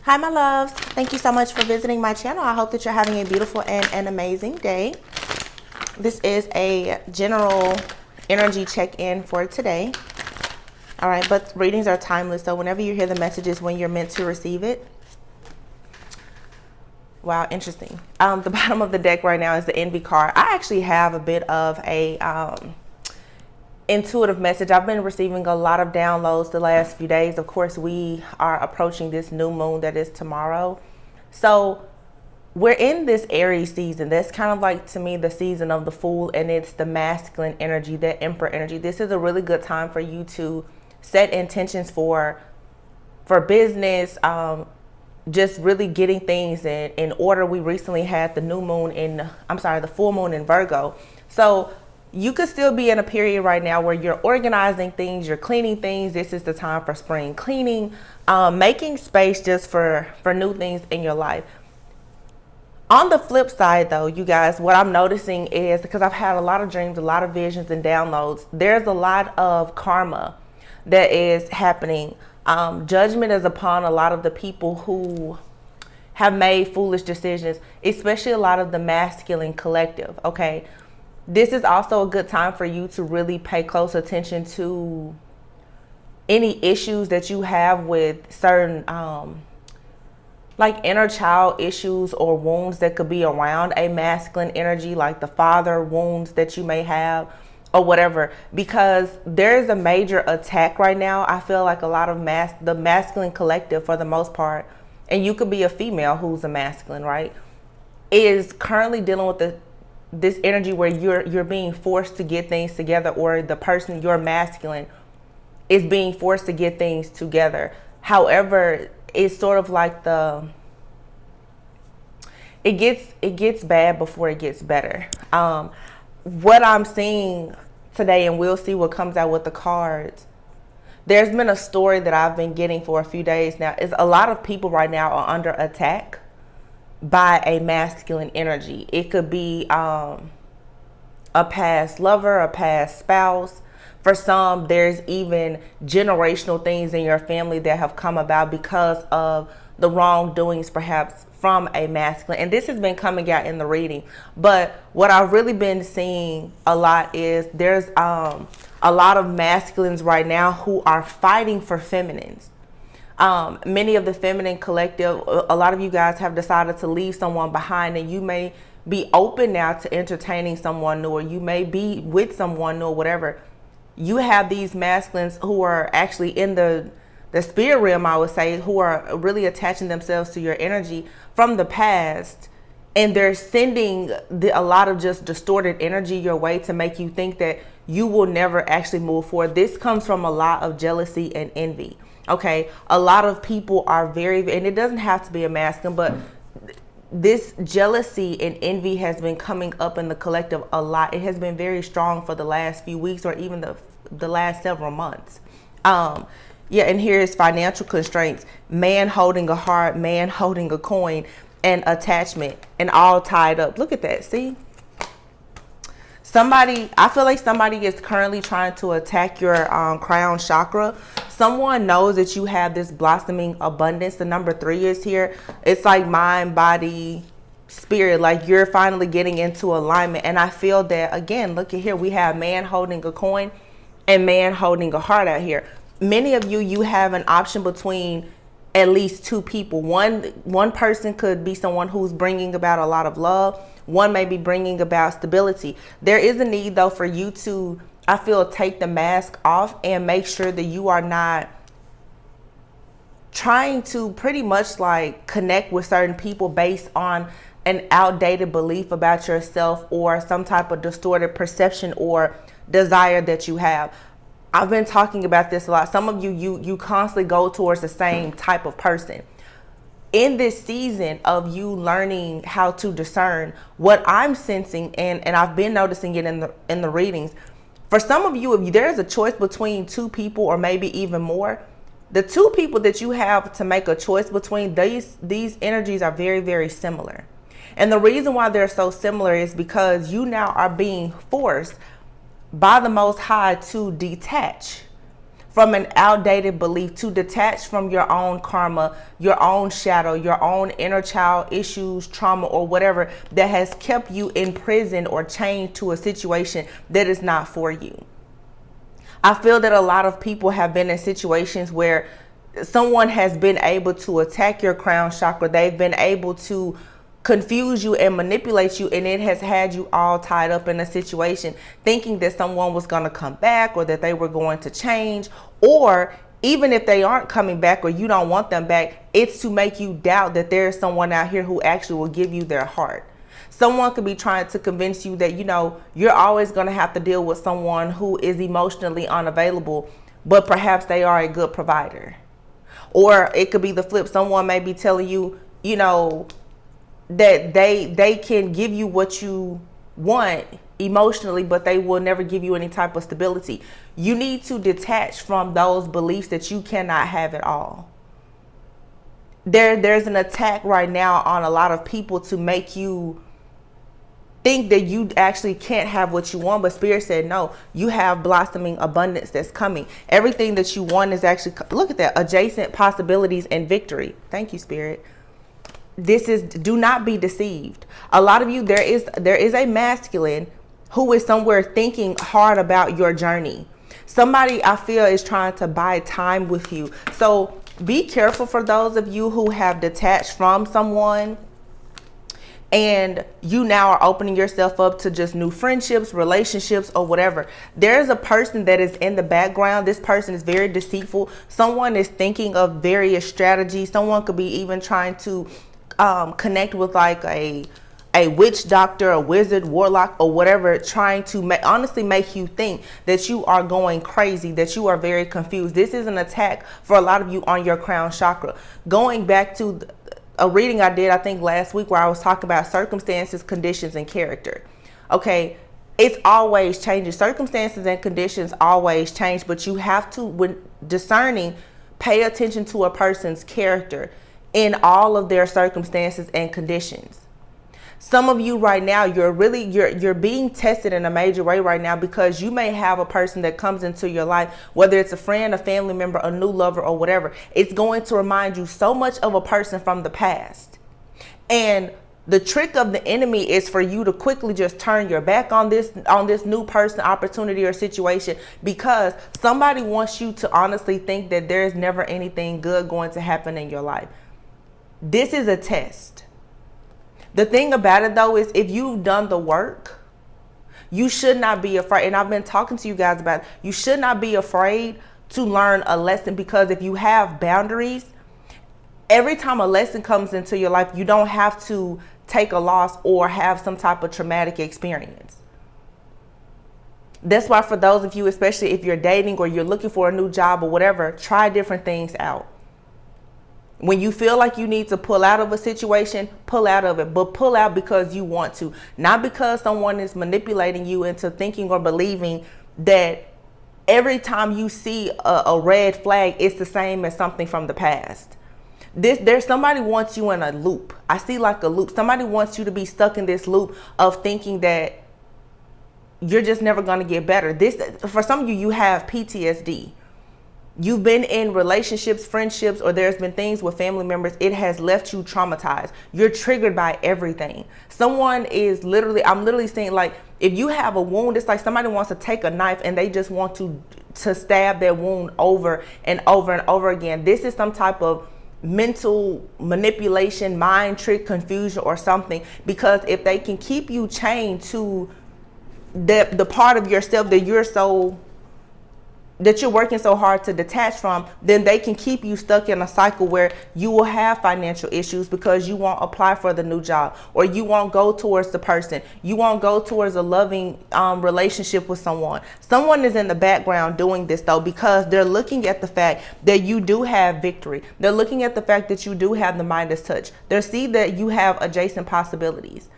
Hi, my loves. Thank you so much for visiting my channel. I hope that you're having a beautiful and an amazing day. This is a general energy check-in for today. All right, but readings are timeless, so whenever you hear the messages, when you're meant to receive it. Wow, interesting. The bottom of the deck right now is the Envy card. I actually have a bit of a intuitive message. I've been receiving a lot of downloads the last few days. Of course, we are approaching this new moon that is tomorrow. So we're in this Aries season. That's kind of like, to me, the season of the Fool, and it's the masculine energy, the Emperor energy. This is a really good time for you to set intentions for business, just really getting things in order. We recently had the the full moon in Virgo. So you could still be in a period right now where you're organizing things, you're cleaning things. This is the time for spring cleaning, making space just for new things in your life. On the flip side, though, you guys, what I'm noticing is, because I've had a lot of dreams, a lot of visions and downloads, there's a lot of karma that is happening. Judgment is upon a lot of the people who have made foolish decisions, especially a lot of the masculine collective, okay? This is also a good time for you to really pay close attention to any issues that you have with certain, like inner child issues or wounds that could be around a masculine energy, like the father wounds that you may have or whatever, because there's a major attack right now. I feel like a lot of the masculine collective, for the most part, and you could be a female who's a masculine, right, is currently dealing with this energy where you're being forced to get things together, or the person, you're masculine, is being forced to get things together. However, it's sort of like it gets bad before it gets better. What I'm seeing today, and we'll see what comes out with the cards, there's been a story that I've been getting for a few days now, is a lot of people right now are under attack by a masculine energy. It could be a past lover, a past spouse. For some, there's even generational things in your family that have come about because of the wrongdoings, perhaps, from a masculine. And this has been coming out in the reading. But what I've really been seeing a lot is there's a lot of masculines right now who are fighting for feminines. Many of the feminine collective, a lot of you guys have decided to leave someone behind, and you may be open now to entertaining someone new, or you may be with someone new, or whatever. You have these masculines who are actually in the spirit realm, I would say, who are really attaching themselves to your energy from the past, and they're sending a lot of just distorted energy your way to make you think that you will never actually move forward. This comes from a lot of jealousy and envy. Okay, a lot of people are very, and it doesn't have to be a masculine, but this jealousy and envy has been coming up in the collective a lot. It has been very strong for the last few weeks, or even the last several months. Yeah, and here's financial constraints, man holding a heart, man holding a coin, and attachment, and all tied up. Look at that, see? I feel like somebody is currently trying to attack your crown chakra. Someone knows that you have this blossoming abundance. The number 3 is here. It's like mind, body, spirit, like you're finally getting into alignment. And I feel that, again, look at here, we have man holding a coin and man holding a heart out here. Many of you have an option between at least 2 people. One person could be someone who's bringing about a lot of love. One may be bringing about stability. There is a need, though, for you to, I feel, take the mask off and make sure that you are not trying to pretty much like connect with certain people based on an outdated belief about yourself, or some type of distorted perception or desire that you have. I've been talking about this a lot. Some of you constantly go towards the same type of person. In this season of you learning how to discern, what I'm sensing, and I've been noticing it in the readings, for some of you, if there's a choice between 2 people or maybe even more, the 2 people that you have to make a choice between, these energies are very, very similar. And the reason why they're so similar is because you now are being forced by the Most High to detach from an outdated belief, to detach from your own karma, your own shadow, your own inner child issues, trauma, or whatever that has kept you imprisoned or chained to a situation that is not for you. I feel that a lot of people have been in situations where someone has been able to attack your crown chakra. They've been able to confuse you and manipulate you, and it has had you all tied up in a situation thinking that someone was going to come back, or that they were going to change, or even if they aren't coming back or you don't want them back, it's to make you doubt that there's someone out here who actually will give you their heart. Someone could be trying to convince you that, you're always going to have to deal with someone who is emotionally unavailable, but perhaps they are a good provider. Or it could be the flip. Someone may be telling you, that they can give you what you want emotionally, but they will never give you any type of stability. You need to detach from those beliefs that you cannot have it all. There's an attack right now on a lot of people to make you think that you actually can't have what you want, but Spirit said no, you have blossoming abundance that's coming. Everything that you want is actually, look at that, adjacent possibilities and victory. Thank you, Spirit. Do not be deceived. A lot of you, there is a masculine who is somewhere thinking hard about your journey. Somebody, I feel, is trying to buy time with you. So be careful for those of you who have detached from someone and you now are opening yourself up to just new friendships, relationships, or whatever. There's a person that is in the background. This person is very deceitful. Someone is thinking of various strategies. Someone could be even trying to connect with like a witch doctor, a wizard, warlock, or whatever, trying to honestly make you think that you are going crazy, that you are very confused. This is an attack for a lot of you on your crown chakra. Going back to a reading I did, I think last week, where I was talking about circumstances, conditions, and character. Okay, it's always changing. Circumstances and conditions always change, but you have to, when discerning, pay attention to a person's character in all of their circumstances and conditions. Some of you right now, you're being tested in a major way right now, because you may have a person that comes into your life, whether it's a friend, a family member, a new lover, or whatever. It's going to remind you so much of a person from the past. And the trick of the enemy is for you to quickly just turn your back on this new person, opportunity, or situation, because somebody wants you to honestly think that there's never anything good going to happen in your life. This is a test. The thing about it, though, is if you've done the work, you should not be afraid. And I've been talking to you guys about it. You should not be afraid to learn a lesson, because if you have boundaries, every time a lesson comes into your life, you don't have to take a loss or have some type of traumatic experience. That's why for those of you, especially if you're dating or you're looking for a new job or whatever, try different things out. When you feel like you need to pull out of a situation, pull out of it, but pull out because you want to, not because someone is manipulating you into thinking or believing that every time you see a red flag, it's the same as something from the past. There's somebody wants you in a loop. I see like a loop. Somebody wants you to be stuck in this loop of thinking that you're just never going to get better. For some of you, you have PTSD. You've been in relationships, friendships, or there's been things with family members. It has left you traumatized. You're triggered by everything. Someone is I'm literally saying, like, if you have a wound, it's like somebody wants to take a knife and they just want to stab their wound over and over and over again. This is some type of mental manipulation, mind trick, confusion, or something. Because if they can keep you chained to the part of yourself that you're working so hard to detach from, then they can keep you stuck in a cycle where you will have financial issues because you won't apply for the new job, or you won't go towards the person. You won't go towards a loving relationship with someone. Someone is in the background doing this, though, because they're looking at the fact that you do have victory. They're looking at the fact that you do have the Midas touch. They see that you have adjacent possibilities.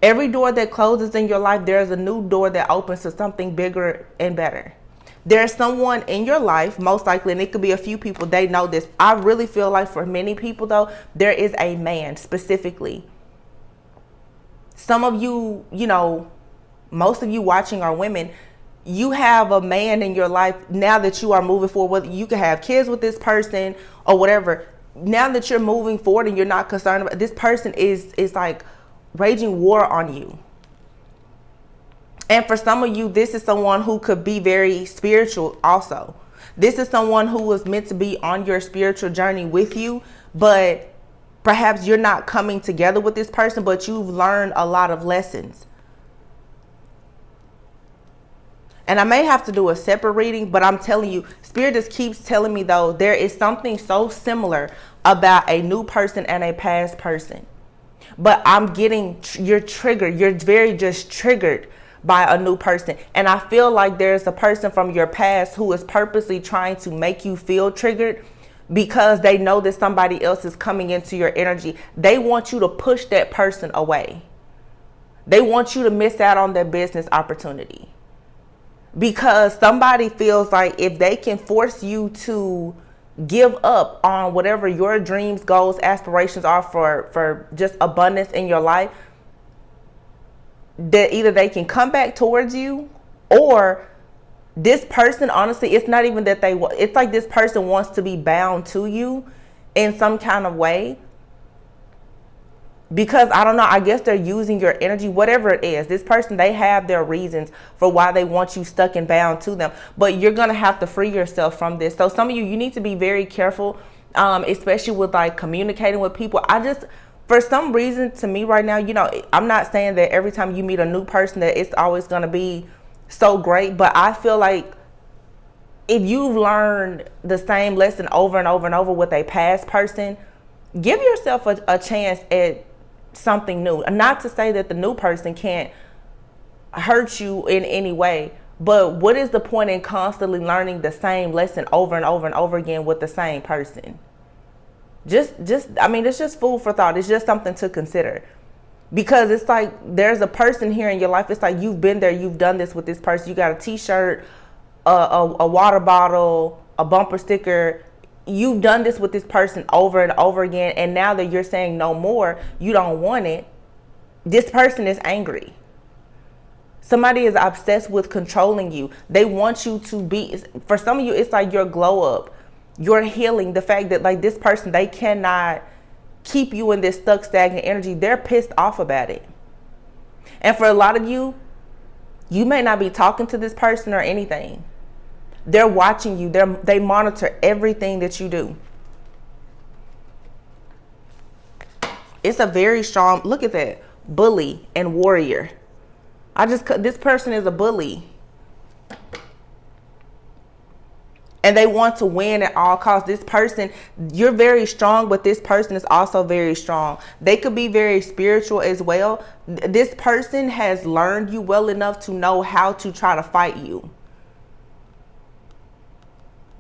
Every door that closes in your life, there's a new door that opens to something bigger and better. There's someone in your life, most likely, and it could be a few people, they know this. I really feel like for many people, though, there is a man specifically. Some of you, most of you watching are women. you have a man in your life now that you are moving forward, whether you can have kids with this person or whatever. Now that you're moving forward and you're not concerned about this person is like raging war on you. And for some of you, this is someone who could be very spiritual also. This is someone who was meant to be on your spiritual journey with you, but perhaps you're not coming together with this person, but you've learned a lot of lessons. And I may have to do a separate reading, but I'm telling you, Spirit just keeps telling me, though, there is something so similar about a new person and a past person. But I'm getting, you're triggered. You're very just triggered by a new person. And I feel like there's a person from your past who is purposely trying to make you feel triggered because they know that somebody else is coming into your energy. They want you to push that person away. They want you to miss out on their business opportunity. Because somebody feels like if they can force you to give up on whatever your dreams, goals, aspirations are for just abundance in your life, that either they can come back towards you, or this person, honestly, it's not even that it's like this person wants to be bound to you in some kind of way. Because I don't know, I guess they're using your energy, whatever it is. This person, they have their reasons for why they want you stuck and bound to them. But you're going to have to free yourself from this. So some of you need to be very careful, especially with like communicating with people. For some reason, to me right now, I'm not saying that every time you meet a new person that it's always going to be so great. But I feel like if you've learned the same lesson over and over and over with a past person, give yourself a chance at something new. Not to say that the new person can't hurt you in any way, but what is the point in constantly learning the same lesson over and over and over again with the same person? It's just food for thought. It's just something to consider. Because it's like there's a person here in your life. It's like you've been there, you've done this with this person. You got a t-shirt, a water bottle, a bumper sticker. You've done this with this person over and over again, and now that you're saying no more, you don't want it, this person is angry. Somebody is obsessed with controlling you. They want you to be, for some of you, it's like your glow up, your healing, the fact that like this person, they cannot keep you in this stuck, stagnant energy. They're pissed off about it. And for a lot of you, you may not be talking to this person or anything. They're watching you. They monitor everything that you do. It's a very strong, look at that, bully and warrior. This person is a bully. And they want to win at all costs. This person, you're very strong, but this person is also very strong. They could be very spiritual as well. This person has learned you well enough to know how to try to fight you.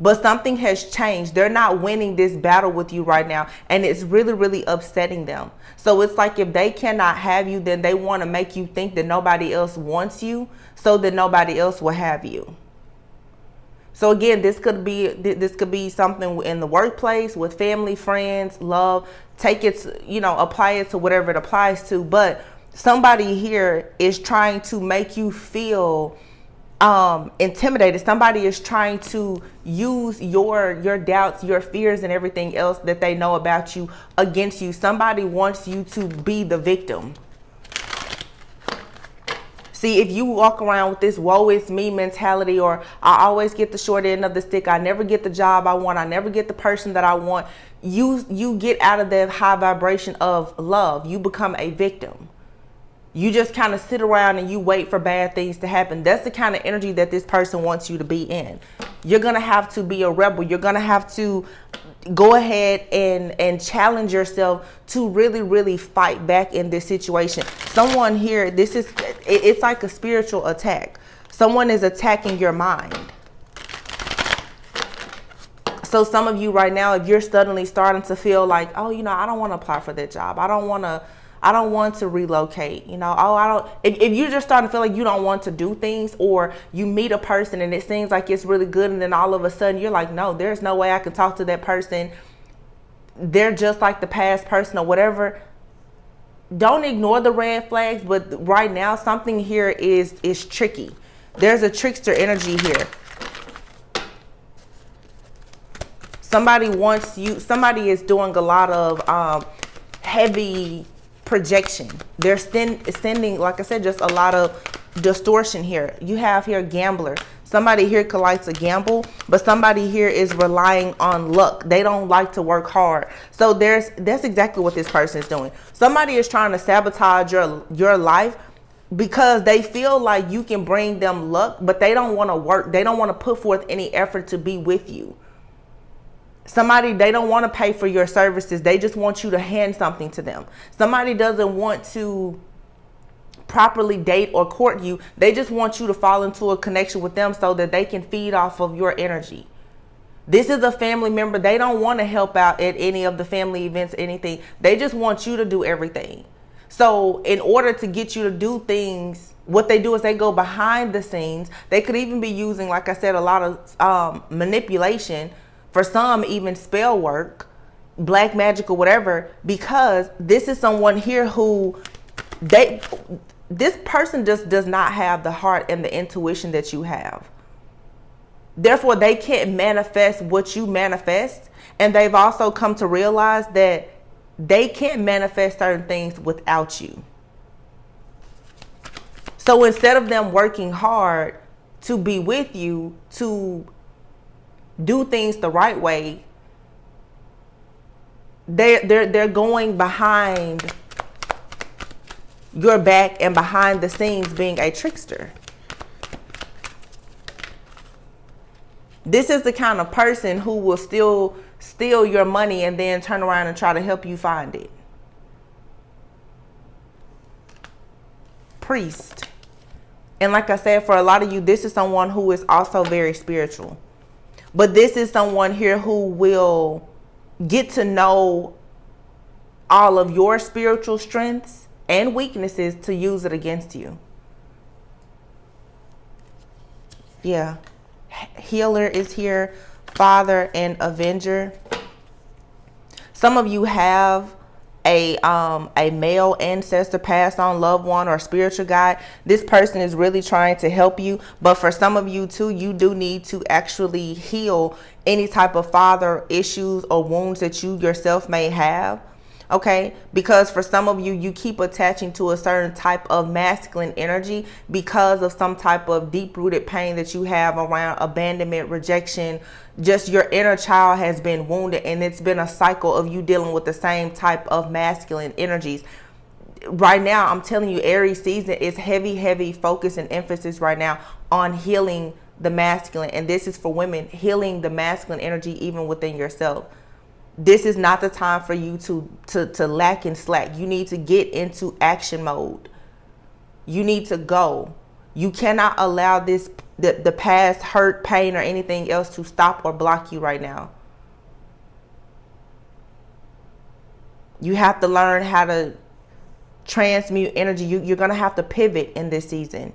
But something has changed. They're not winning this battle with you right now. And it's really, really upsetting them. So it's like if they cannot have you, then they want to make you think that nobody else wants you so that nobody else will have you. So again, this could be something in the workplace, with family, friends, love. Take it, apply it to whatever it applies to. But somebody here is trying to make you feel intimidated. Somebody is trying to use your doubts, your fears, and everything else that they know about you against you. Somebody wants you to be the victim. See, if you walk around with this woe is me mentality, or I always get the short end of the stick, I never get the job I want, I never get the person that I want, you get out of that high vibration of love. You become a victim. You just kind of sit around and you wait for bad things to happen. That's the kind of energy that this person wants you to be in. You're going to have to be a rebel. You're going to have to go ahead and challenge yourself to really, really fight back in this situation. Someone here, it's like a spiritual attack. Someone is attacking your mind. So some of you right now, if you're suddenly starting to feel like, oh, I don't want to apply for that job. I don't want to relocate, if you're just starting to feel like you don't want to do things, or you meet a person and it seems like it's really good, and then all of a sudden you're like, no, there's no way I can talk to that person. They're just like the past person or whatever. Don't ignore the red flags, but right now something here is tricky. There's a trickster energy here. Somebody wants you, somebody is doing a lot of heavy projection. They're sending, like I said, just a lot of distortion here. You have here gambler. Somebody here could like to gamble, but somebody here is relying on luck. They don't like to work hard. So that's exactly what this person is doing. Somebody is trying to sabotage your life because they feel like you can bring them luck, but they don't want to work. They don't want to put forth any effort to be with you. Somebody, they don't want to pay for your services. They just want you to hand something to them. Somebody doesn't want to properly date or court you. They just want you to fall into a connection with them so that they can feed off of your energy. This is a family member. They don't want to help out at any of the family events, anything. They just want you to do everything. So in order to get you to do things, what they do is they go behind the scenes. They could even be using, like I said, a lot of manipulation. For some, even spell work, black magic or whatever, because this is someone here who this person just does not have the heart and the intuition that you have. Therefore, they can't manifest what you manifest. And they've also come to realize that they can't manifest certain things without you. So instead of them working hard to be with you, to do things the right way, they're going behind your back and behind the scenes being a trickster. This is the kind of person who will still steal your money and then turn around and try to help you find it. Priest. And like I said, for a lot of you, this is someone who is also very spiritual. But this is someone here who will get to know all of your spiritual strengths and weaknesses to use it against you. Yeah. Healer is here. Father and Avenger. Some of you have a male ancestor, passed on loved one, or spiritual guide. This person is really trying to help you, but for some of you too, you do need to actually heal any type of father issues or wounds that you yourself may have. Okay, because for some of you, you keep attaching to a certain type of masculine energy because of some type of deep-rooted pain that you have around abandonment, rejection. Just your inner child has been wounded, and it's been a cycle of you dealing with the same type of masculine energies. Right now, I'm telling you, Aries season is heavy focus and emphasis right now on healing the masculine. And this is for women, healing the masculine energy even within yourself. This is not the time for you to lack and slack. You need to get into action mode. You need to go. You cannot allow the past hurt, pain, or anything else to stop or block you right now. You have to learn how to transmute energy. You're going to have to pivot in this season.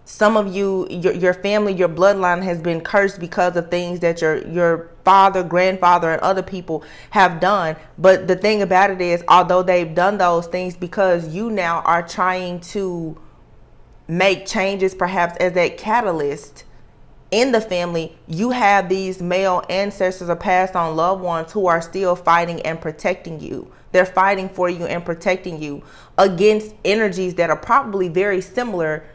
Some of you, your family, your bloodline has been cursed because of things that your father, grandfather, and other people have done. But the thing about it is, although they've done those things, because you now are trying to make changes, perhaps as that catalyst in the family, you have these male ancestors or passed on loved ones who are still fighting and protecting you. They're fighting for you and protecting you against energies that are probably very similar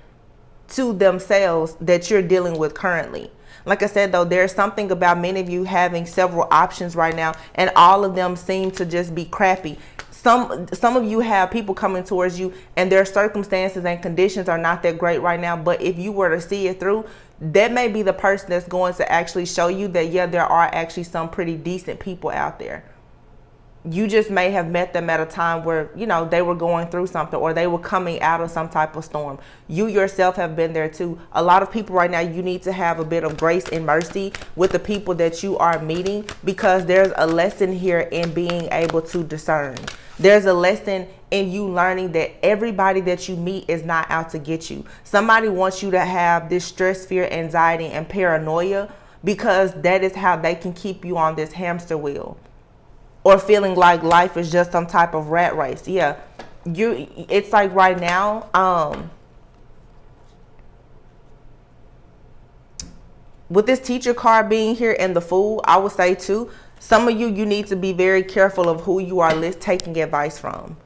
to themselves that you're dealing with currently. Like I said, though, there's something about many of you having several options right now, and all of them seem to just be crappy. Some of you have people coming towards you and their circumstances and conditions are not that great right now. But if you were to see it through, that may be the person that's going to actually show you that, yeah, there are actually some pretty decent people out there. You just may have met them at a time where, you know, they were going through something or they were coming out of some type of storm. You yourself have been there too. A lot of people right now, you need to have a bit of grace and mercy with the people that you are meeting, because there's a lesson here in being able to discern. There's a lesson in you learning that everybody that you meet is not out to get you. Somebody wants you to have this stress, fear, anxiety, and paranoia, because that is how they can keep you on this hamster wheel. Or feeling like life is just some type of rat race. Yeah, it's like right now, with this teacher card being here and the Fool, I would say too, some of you need to be very careful of who you are taking advice from.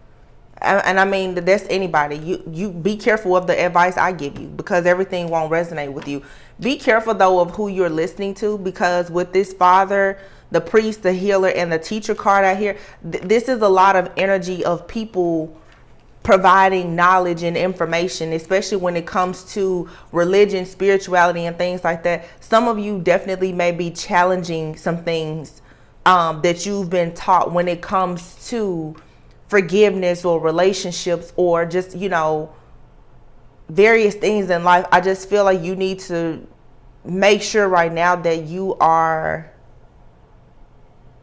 And I mean, that's anybody. You be careful of the advice I give you, because everything won't resonate with you. Be careful though of who you're listening to, because with this Father, the priest, the healer, and the teacher card out here, this is a lot of energy of people providing knowledge and information, especially when it comes to religion, spirituality, and things like that. Some of you definitely may be challenging some things that you've been taught when it comes to forgiveness or relationships, or just, you know, various things in life. I just feel like you need to make sure right now that you are,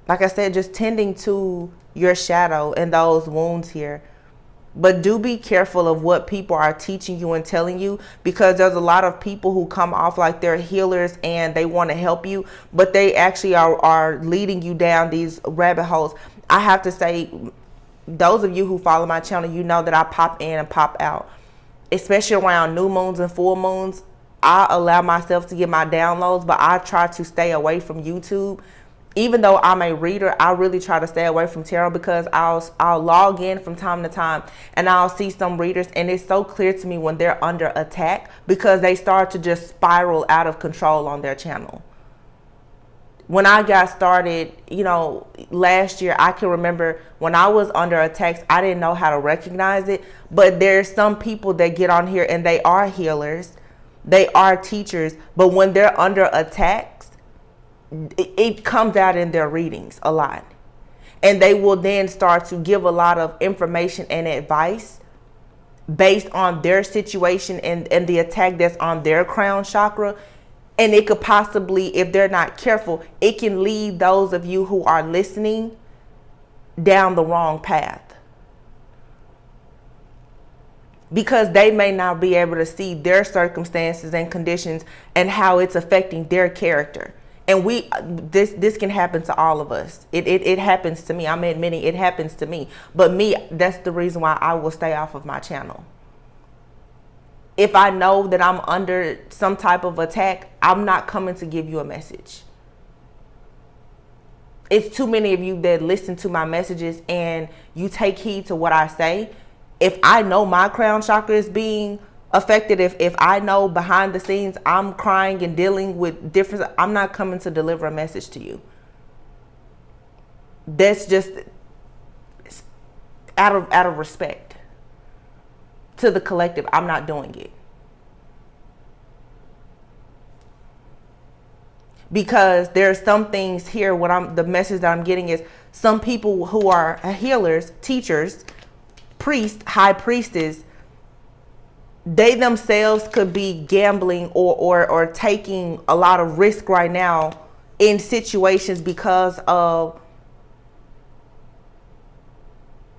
like I said, just tending to your shadow and those wounds here. But do be careful of what people are teaching you and telling you, because there's a lot of people who come off like they're healers and they want to help you, but they actually are leading you down these rabbit holes. I have to say, those of you who follow my channel, you know that I pop in and pop out, especially around new moons and full moons. I allow myself to get my downloads, but I try to stay away from YouTube. Even though I'm a reader, I really try to stay away from tarot, because I'll log in from time to time and I'll see some readers, and it's so clear to me when they're under attack, because they start to just spiral out of control on their channel. When I got started, you know, last year, I can remember when I was under attacks, I didn't know how to recognize it. But there's some people that get on here and they are healers, they are teachers, but when they're under attacks, it comes out in their readings a lot. And they will then start to give a lot of information and advice based on their situation and the attack that's on their crown chakra. And it could possibly, if they're not careful, it can lead those of you who are listening down the wrong path, because they may not be able to see their circumstances and conditions and how it's affecting their character. And this can happen to all of us. It happens to me. I'm admitting it happens to me. But me, that's the reason why I will stay off of my channel. If I know that I'm under some type of attack, I'm not coming to give you a message. It's too many of you that listen to my messages and you take heed to what I say. If I know my crown chakra is being affected, if I know behind the scenes I'm crying and dealing with different, I'm not coming to deliver a message to you. That's just out of respect to the collective. I'm not doing it, because there's some things here. The message that I'm getting is some people who are healers, teachers, priests, high priestess, they themselves could be gambling or taking a lot of risk right now in situations because of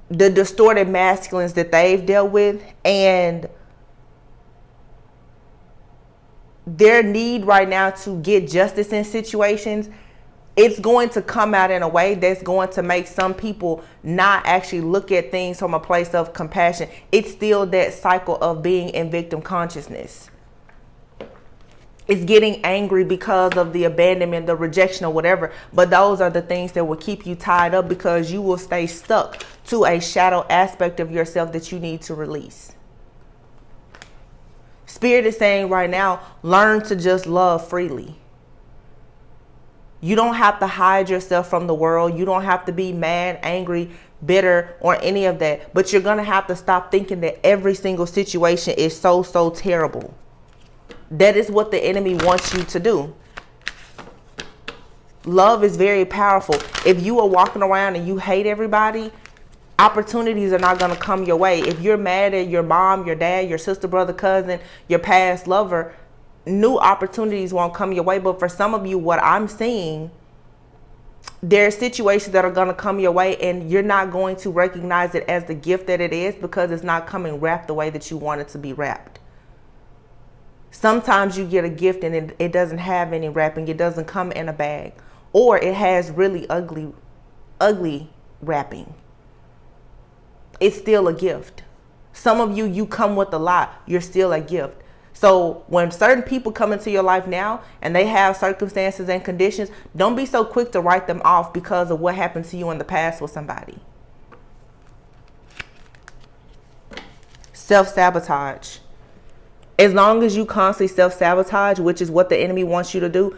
the distorted masculines that they've dealt with, and their need right now to get justice in situations. It's going to come out in a way that's going to make some people not actually look at things from a place of compassion. It's still that cycle of being in victim consciousness. It's getting angry because of the abandonment, the rejection, or whatever. But those are the things that will keep you tied up, because you will stay stuck to a shadow aspect of yourself that you need to release. Spirit is saying right now, learn to just love freely. You don't have to hide yourself from the world. You don't have to be mad, angry, bitter, or any of that. But you're going to have to stop thinking that every single situation is so terrible. That is what the enemy wants you to do. Love is very powerful. If you are walking around and you hate everybody, opportunities are not going to come your way. If you're mad at your mom, your dad, your sister, brother, cousin, your past lover, new opportunities won't come your way. But for some of you, what I'm seeing, there are situations that are going to come your way, and you're not going to recognize it as the gift that it is, because it's not coming wrapped the way that you want it to be wrapped. Sometimes you get a gift and it doesn't have any wrapping. It doesn't come in a bag, or it has really ugly wrapping. It's still a gift. Some of you come with a lot. You're still a gift. So when certain people come into your life now and they have circumstances and conditions, don't be so quick to write them off because of what happened to you in the past with somebody. Self-sabotage. As long as you constantly self-sabotage, which is what the enemy wants you to do,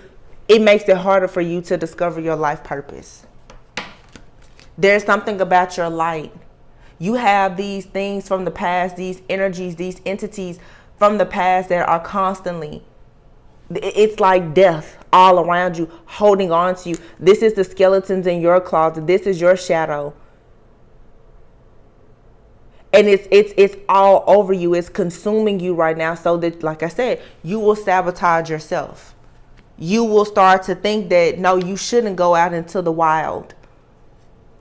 it makes it harder for you to discover your life purpose. There's something about your light. You have these things from the past, these energies, these entities from the past that are constantly, it's like death all around you, holding on to you. This is the skeletons in your closet. This is your shadow. And it's all over you. It's consuming you right now. So that, like I said, you will sabotage yourself. You will start to think that, no, you shouldn't go out into the wild.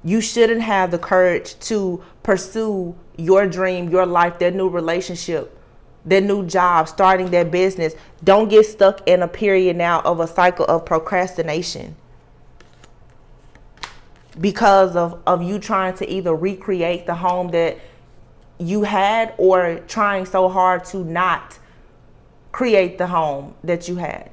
You shouldn't have the courage to pursue your dream, your life, that new relationship, that new job, starting that business. Don't get stuck in a period now of a cycle of procrastination because of you trying to either recreate the home that you had or trying so hard to not create the home that you had.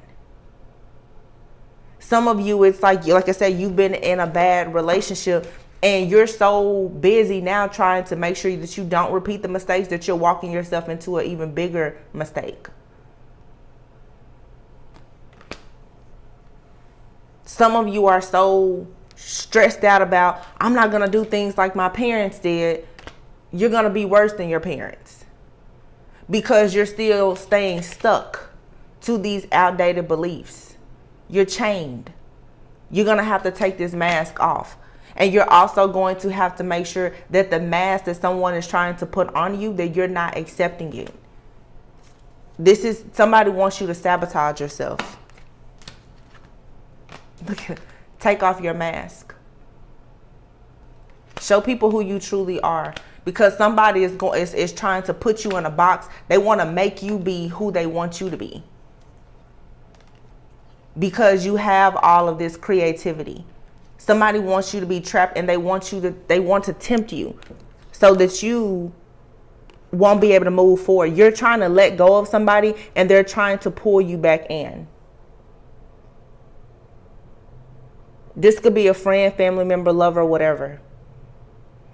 Some of you, it's like I said, you've been in a bad relationship and you're so busy now trying to make sure that you don't repeat the mistakes that you're walking yourself into an even bigger mistake. Some of you are so stressed out about, I'm not going to do things like my parents did. You're going to be worse than your parents because you're still staying stuck to these outdated beliefs. You're chained. You're going to have to take this mask off. And you're also going to have to make sure that the mask that someone is trying to put on you, that you're not accepting it. This is, somebody wants you to sabotage yourself. Look at, take off your mask. Show people who you truly are. Because somebody is trying to put you in a box. They want to make you be who they want you to be. Because you have all of this creativity. Somebody wants you to be trapped and they want to tempt you so that you won't be able to move forward. You're trying to let go of somebody and they're trying to pull you back in. This could be a friend, family member, lover, whatever.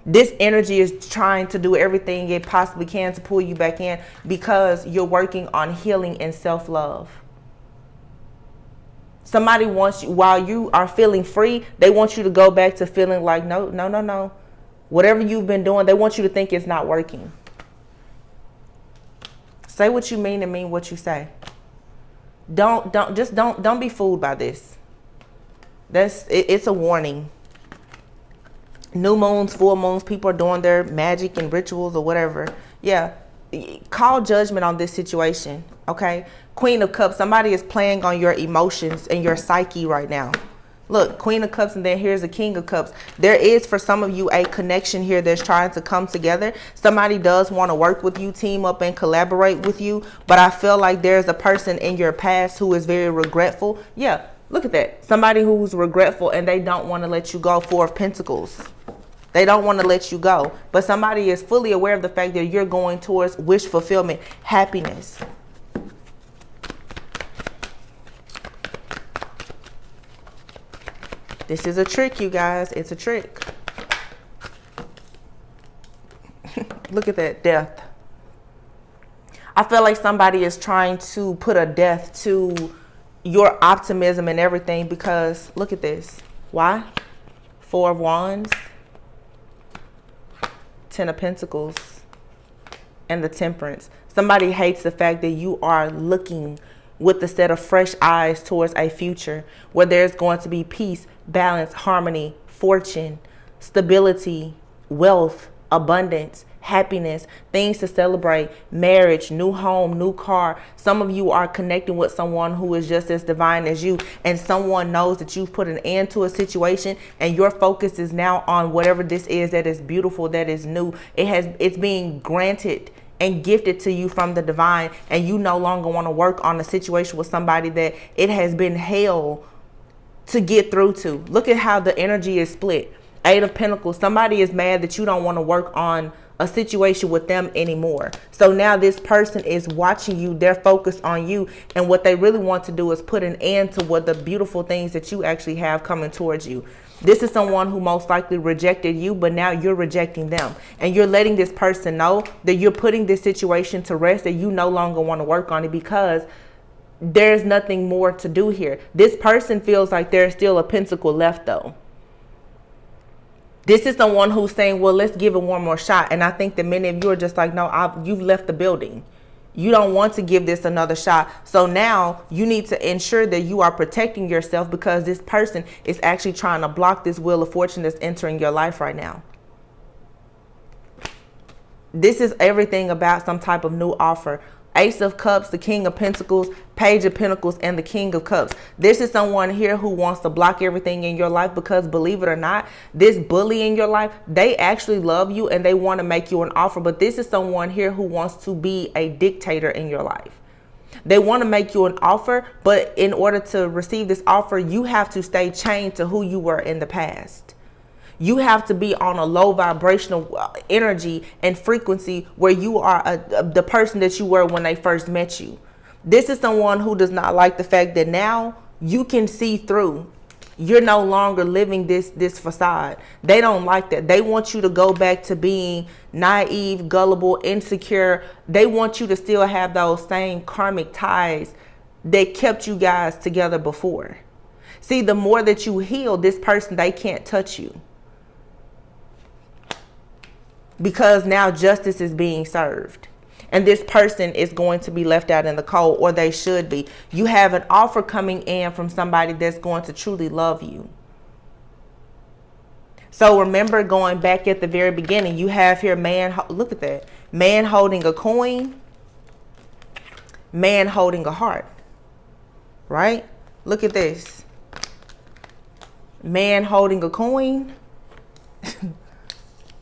This energy is trying to do everything it possibly can to pull you back in because you're working on healing and self-love. Somebody wants you, while you are feeling free, they want you to go back to feeling like, no. Whatever you've been doing, they want you to think it's not working. Say what you mean and mean what you say. Don't be fooled by this. It's a warning. New moons, full moons, people are doing their magic and rituals or whatever. Yeah. Call judgment on this situation. Okay. Queen of Cups. Somebody is playing on your emotions and your psyche right now. Look, Queen of Cups, and then here's the King of Cups. There is, for some of you, a connection here that's trying to come together. Somebody does want to work with you, team up and collaborate with you. But I feel like there's a person in your past who is very regretful. Yeah. Look at that. Somebody who's regretful and they don't want to let you go. Four of Pentacles. They don't want to let you go. But somebody is fully aware of the fact that you're going towards wish fulfillment, happiness. This is a trick, you guys. It's a trick. Look at that, death. I feel like somebody is trying to put a death to your optimism and everything because look at this. Why? Four of Wands, Ten of Pentacles, and the Temperance. Somebody hates the fact that you are looking with a set of fresh eyes towards a future where there's going to be peace, balance, harmony, fortune, stability, wealth, abundance, happiness, things to celebrate, marriage, new home, new car. Some of you are connecting with someone who is just as divine as you, and someone knows that you've put an end to a situation and your focus is now on whatever this is that is beautiful, that is new. It's being granted and gifted to you from the divine, and you no longer want to work on a situation with somebody that it has been hell to get through to. Look at how the energy is split. Eight of Pentacles. Somebody is mad that you don't want to work on a situation with them anymore. So now this person is watching you. They're focused on you. And what they really want to do is put an end to what the beautiful things that you actually have coming towards you. This is someone who most likely rejected you, but now you're rejecting them. And you're letting this person know that you're putting this situation to rest, that you no longer want to work on it because there's nothing more to do here. This person feels like there's still a pentacle left though. This is someone who's saying, well, let's give it one more shot. And I think that many of you are just like, no, you've left the building. You don't want to give this another shot. So now you need to ensure that you are protecting yourself because this person is actually trying to block this wheel of fortune that's entering your life right now. This is everything about some type of new offer. Ace of Cups, the King of Pentacles, Page of Pentacles, and the King of Cups. This is someone here who wants to block everything in your life because, believe it or not, this bully in your life, they actually love you and they want to make you an offer. But this is someone here who wants to be a dictator in your life. They want to make you an offer, but in order to receive this offer, you have to stay chained to who you were in the past. You have to be on a low vibrational energy and frequency where you are the person that you were when they first met you. This is someone who does not like the fact that now you can see through. You're no longer living this facade. They don't like that. They want you to go back to being naive, gullible, insecure. They want you to still have those same karmic ties that kept you guys together before. See, the more that you heal this person, they can't touch you. Because now justice is being served. And this person is going to be left out in the cold, or they should be. You have an offer coming in from somebody that's going to truly love you. So remember, going back at the very beginning, you have here man, look at that. Man holding a coin, man holding a heart. Right? Look at this. Man holding a coin.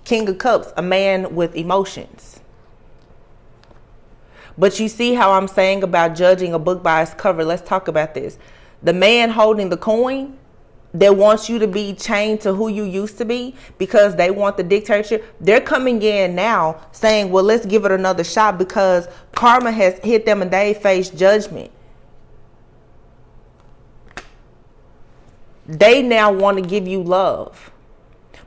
King of Cups, a man with emotions. But you see how I'm saying about judging a book by its cover. Let's talk about this. The man holding the coin that wants you to be chained to who you used to be because they want the dictatorship. They're coming in now saying, well, let's give it another shot because karma has hit them and they face judgment. They now want to give you love.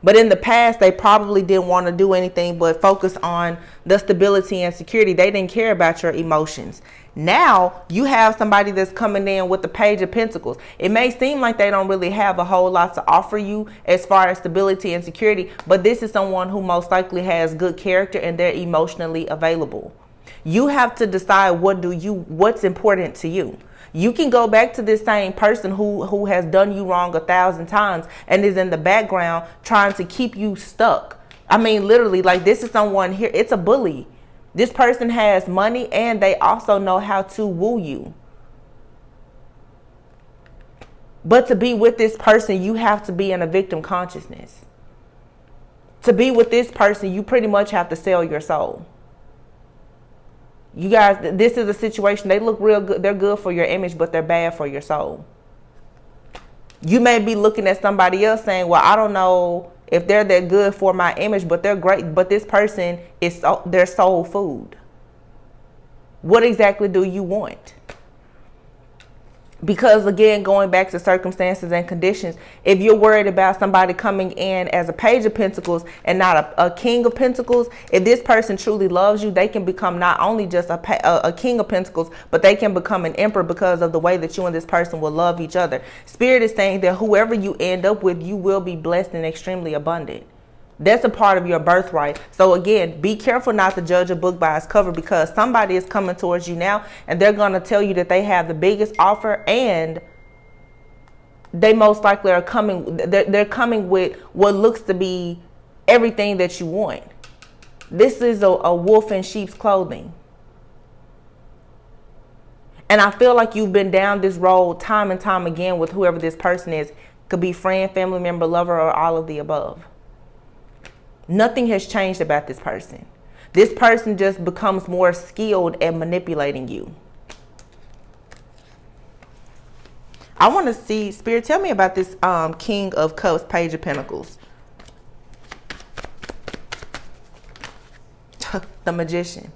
But in the past, they probably didn't want to do anything but focus on the stability and security. They didn't care about your emotions. Now you have somebody that's coming in with the Page of Pentacles. It may seem like they don't really have a whole lot to offer you as far as stability and security, but this is someone who most likely has good character and they're emotionally available. You have to decide what's important to you. You can go back to this same person who has done you wrong 1,000 times and is in the background trying to keep you stuck. I mean, literally, like this is someone here. It's a bully. This person has money and they also know how to woo you. But to be with this person, you have to be in a victim consciousness. To be with this person, you pretty much have to sell your soul. You guys, this is a situation. They look real good. They're good for your image, but they're bad for your soul. You may be looking at somebody else saying, well, I don't know if they're that good for my image, but they're great. But this person is their soul food. What exactly do you want? Because again, going back to circumstances and conditions, if you're worried about somebody coming in as a Page of Pentacles and not a King of Pentacles, if this person truly loves you, they can become not only just a King of Pentacles, but they can become an Emperor because of the way that you and this person will love each other. Spirit is saying that whoever you end up with, you will be blessed and extremely abundant. That's a part of your birthright. So again, be careful not to judge a book by its cover because somebody is coming towards you now and they're going to tell you that they have the biggest offer and they most likely are coming. They're coming with what looks to be everything that you want. This is a wolf in sheep's clothing. And I feel like you've been down this road time and time again with whoever this person is. Could be friend, family member, lover, or all of the above. Nothing has changed about this person. This person just becomes more skilled at manipulating you. I want to see, Spirit, tell me about this King of Cups, Page of Pentacles. The Magician.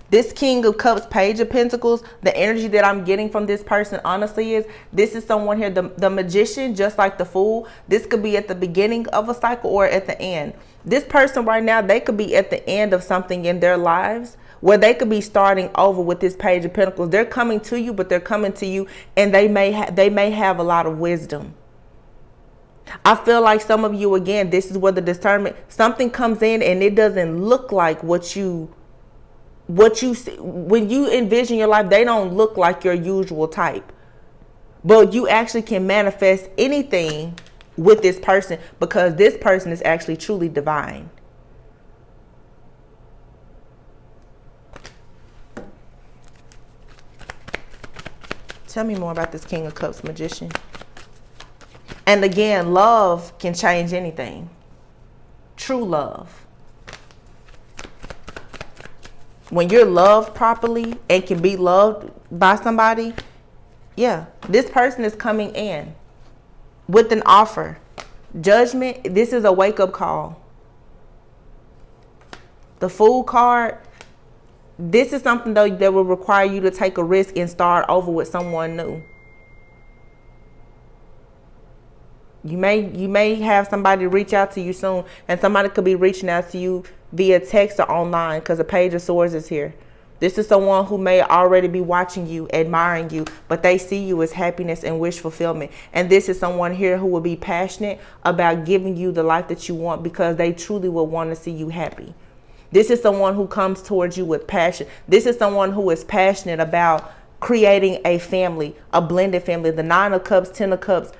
This King of Cups, Page of Pentacles, the energy that I'm getting from this person, honestly, is this is someone here, the Magician, just like the Fool. This could be at the beginning of a cycle or at the end. This person right now, they could be at the end of something in their lives where they could be starting over with this Page of Pentacles. They're coming to you, but they're coming to you and they may have a lot of wisdom. I feel like some of you, again, this is where the discernment, something comes in and it doesn't look like what you see. When you envision your life, they don't look like your usual type, but you actually can manifest anything with this person because this person is actually truly divine. Tell me more about this King of Cups, Magician. And again, love can change anything. True love. When you're loved properly and can be loved by somebody, yeah, this person is coming in with an offer. Judgment, this is a wake-up call. The Fool card, this is something though that will require you to take a risk and start over with someone new. You may have somebody reach out to you soon, and somebody could be reaching out to you via text or online because the Page of Swords is here. This is someone who may already be watching you, admiring you, but they see you as happiness and wish fulfillment. And this is someone here who will be passionate about giving you the life that you want because they truly will want to see you happy. This is someone who comes towards you with passion. This is someone who is passionate about creating a family, a blended family. The Nine of Cups, Ten of Cups,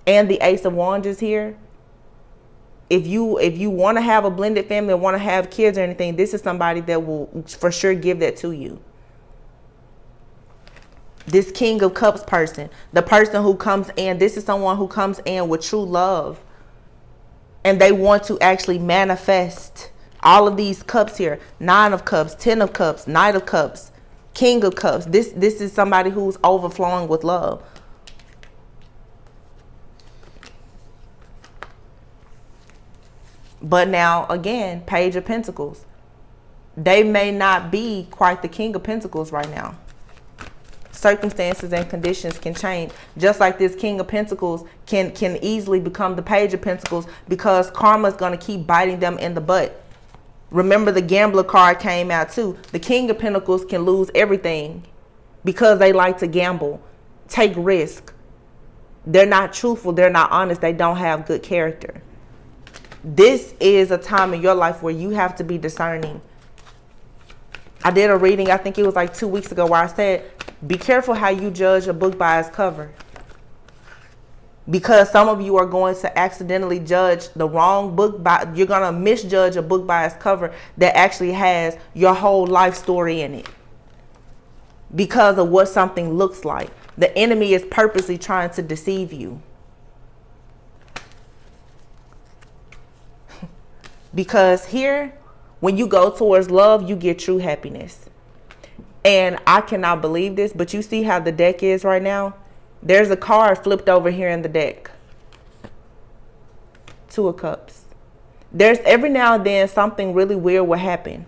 and the Ace of Wands is here. If you want to have a blended family or want to have kids or anything, this is somebody that will for sure give that to you. This King of Cups person, the person who comes in, this is someone who comes in with true love. And they want to actually manifest all of these cups here. Nine of Cups, Ten of Cups, Knight of Cups, King of Cups. This is somebody who's overflowing with love. But now, again, Page of Pentacles. They may not be quite the King of Pentacles right now. Circumstances and conditions can change. Just like this King of Pentacles can easily become the Page of Pentacles because karma is going to keep biting them in the butt. Remember, the Gambler card came out too. The King of Pentacles can lose everything because they like to gamble, take risk. They're not truthful. They're not honest. They don't have good character. This is a time in your life where you have to be discerning. I did a reading, I think it was like 2 weeks ago, where I said, be careful how you judge a book by its cover. Because some of you are going to accidentally judge the wrong book you're going to misjudge a book by its cover that actually has your whole life story in it. Because of what something looks like. The enemy is purposely trying to deceive you. Because here, when you go towards love, you get true happiness. And I cannot believe this, but you see how the deck is right now? There's a card flipped over here in the deck. Two of Cups. There's every now and then something really weird will happen.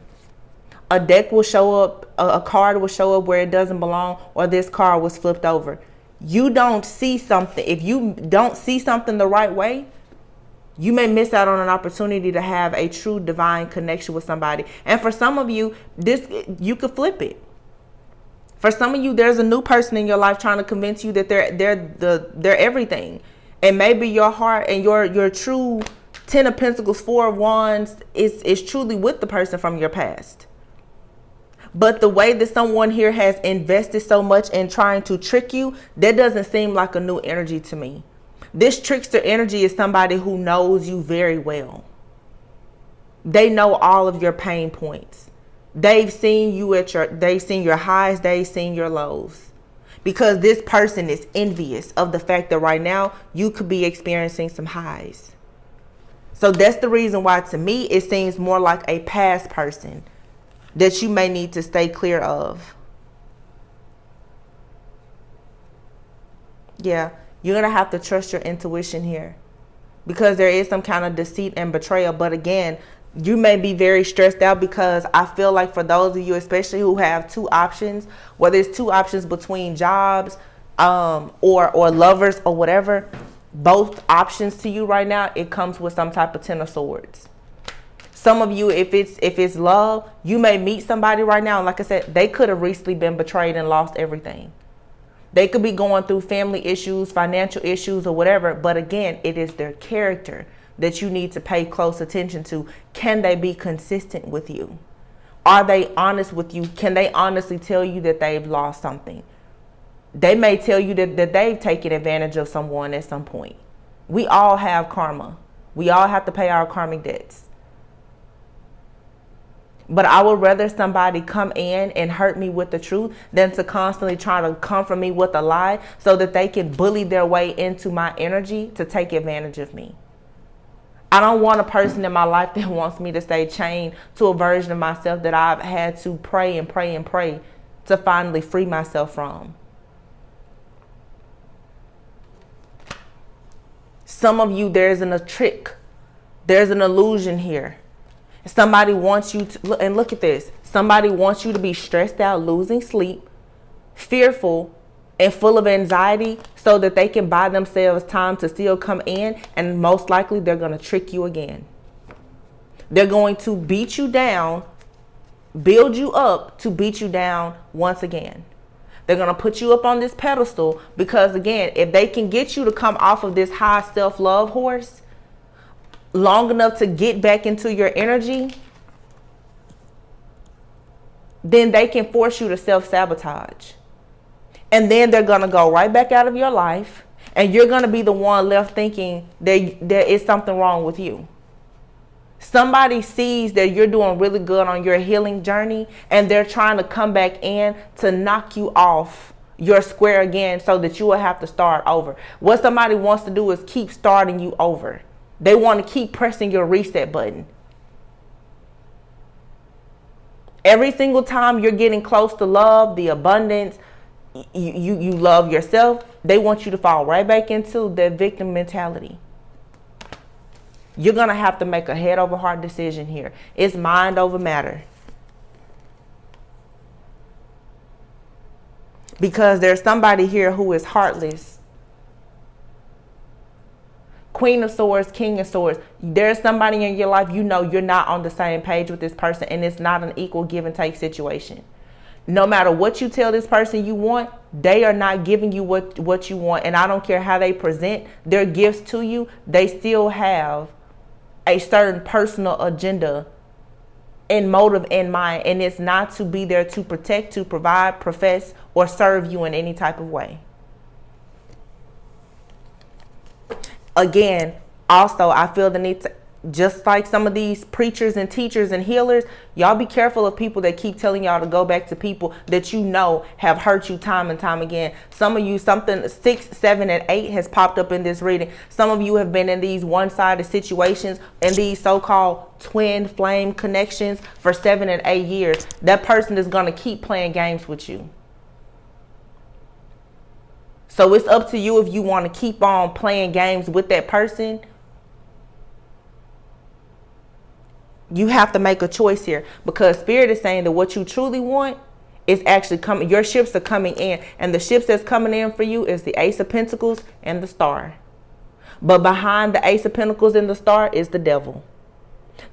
A deck will show up, a card will show up where it doesn't belong, or this card was flipped over. You don't see something. If you don't see something the right way, you may miss out on an opportunity to have a true divine connection with somebody. And for some of you, you could flip it. For some of you, there's a new person in your life trying to convince you that they're everything. And maybe your heart and your true Ten of Pentacles, Four of Wands is truly with the person from your past. But the way that someone here has invested so much in trying to trick you, that doesn't seem like a new energy to me. This trickster energy is somebody who knows you very well. They know all of your pain points. They've seen you they've seen your highs, they've seen your lows. Because this person is envious of the fact that right now you could be experiencing some highs. So that's the reason why, to me, it seems more like a past person that you may need to stay clear of. Yeah. You're going to have to trust your intuition here because there is some kind of deceit and betrayal. But again, You may be very stressed out because I feel like for those of you, especially who have two options, whether it's two options between jobs, or lovers or whatever, both options to you right now, it comes with some type of Ten of Swords. Some of you, if it's love, you may meet somebody right now, and like I said, they could have recently been betrayed and lost everything. They could be going through family issues, financial issues, or whatever. But again, it is their character that you need to pay close attention to. Can they be consistent with you? Are they honest with you? Can they honestly tell you that they've lost something? They may tell you that they've taken advantage of someone at some point. We all have karma. We all have to pay our karmic debts. But I would rather somebody come in and hurt me with the truth than to constantly try to comfort me with a lie so that they can bully their way into my energy to take advantage of me. I don't want a person in my life that wants me to stay chained to a version of myself that I've had to pray and pray and pray to finally free myself from. Some of you, there's a trick. There's an illusion here. Somebody wants you to, and look at this. Somebody wants you to be stressed out, losing sleep, fearful, and full of anxiety so that they can buy themselves time to still come in, and most likely they're going to trick you again. They're going to beat you down, build you up to beat you down once again. They're going to put you up on this pedestal because, again, if they can get you to come off of this high self-love horse long enough to get back into your energy, then they can force you to self-sabotage. And then they're going to go right back out of your life, and you're going to be the one left thinking that there is something wrong with you. Somebody sees that you're doing really good on your healing journey, and they're trying to come back in to knock you off your square again so that you will have to start over. What somebody wants to do is keep starting you over. They want to keep pressing your reset button. Every single time you're getting close to love, the abundance, you love yourself, they want you to fall right back into that victim mentality. You're going to have to make a head over heart decision here. It's mind over matter. Because there's somebody here who is heartless. Queen of Swords, King of Swords. There's somebody in your life, you know you're not on the same page with this person, and it's not an equal give and take situation. No matter what you tell this person you want, they are not giving you what you want. And I don't care how they present their gifts to you, they still have a certain personal agenda and motive in mind. And it's not to be there to protect, to provide, profess, or serve you in any type of way. Again, also, I feel the need to, just like some of these preachers and teachers and healers, y'all be careful of people that keep telling y'all to go back to people that you know have hurt you time and time again. Some of you, something 6, 7, and 8 has popped up in this reading. Some of you have been in these one-sided situations and these so-called twin flame connections for 7 and 8 years. That person is going to keep playing games with you. So it's up to you if you want to keep on playing games with that person. You have to make a choice here, because Spirit is saying that what you truly want is actually coming. Your ships are coming in, and the ships that's coming in for you is the Ace of Pentacles and the Star. But behind the Ace of Pentacles and the Star is the devil.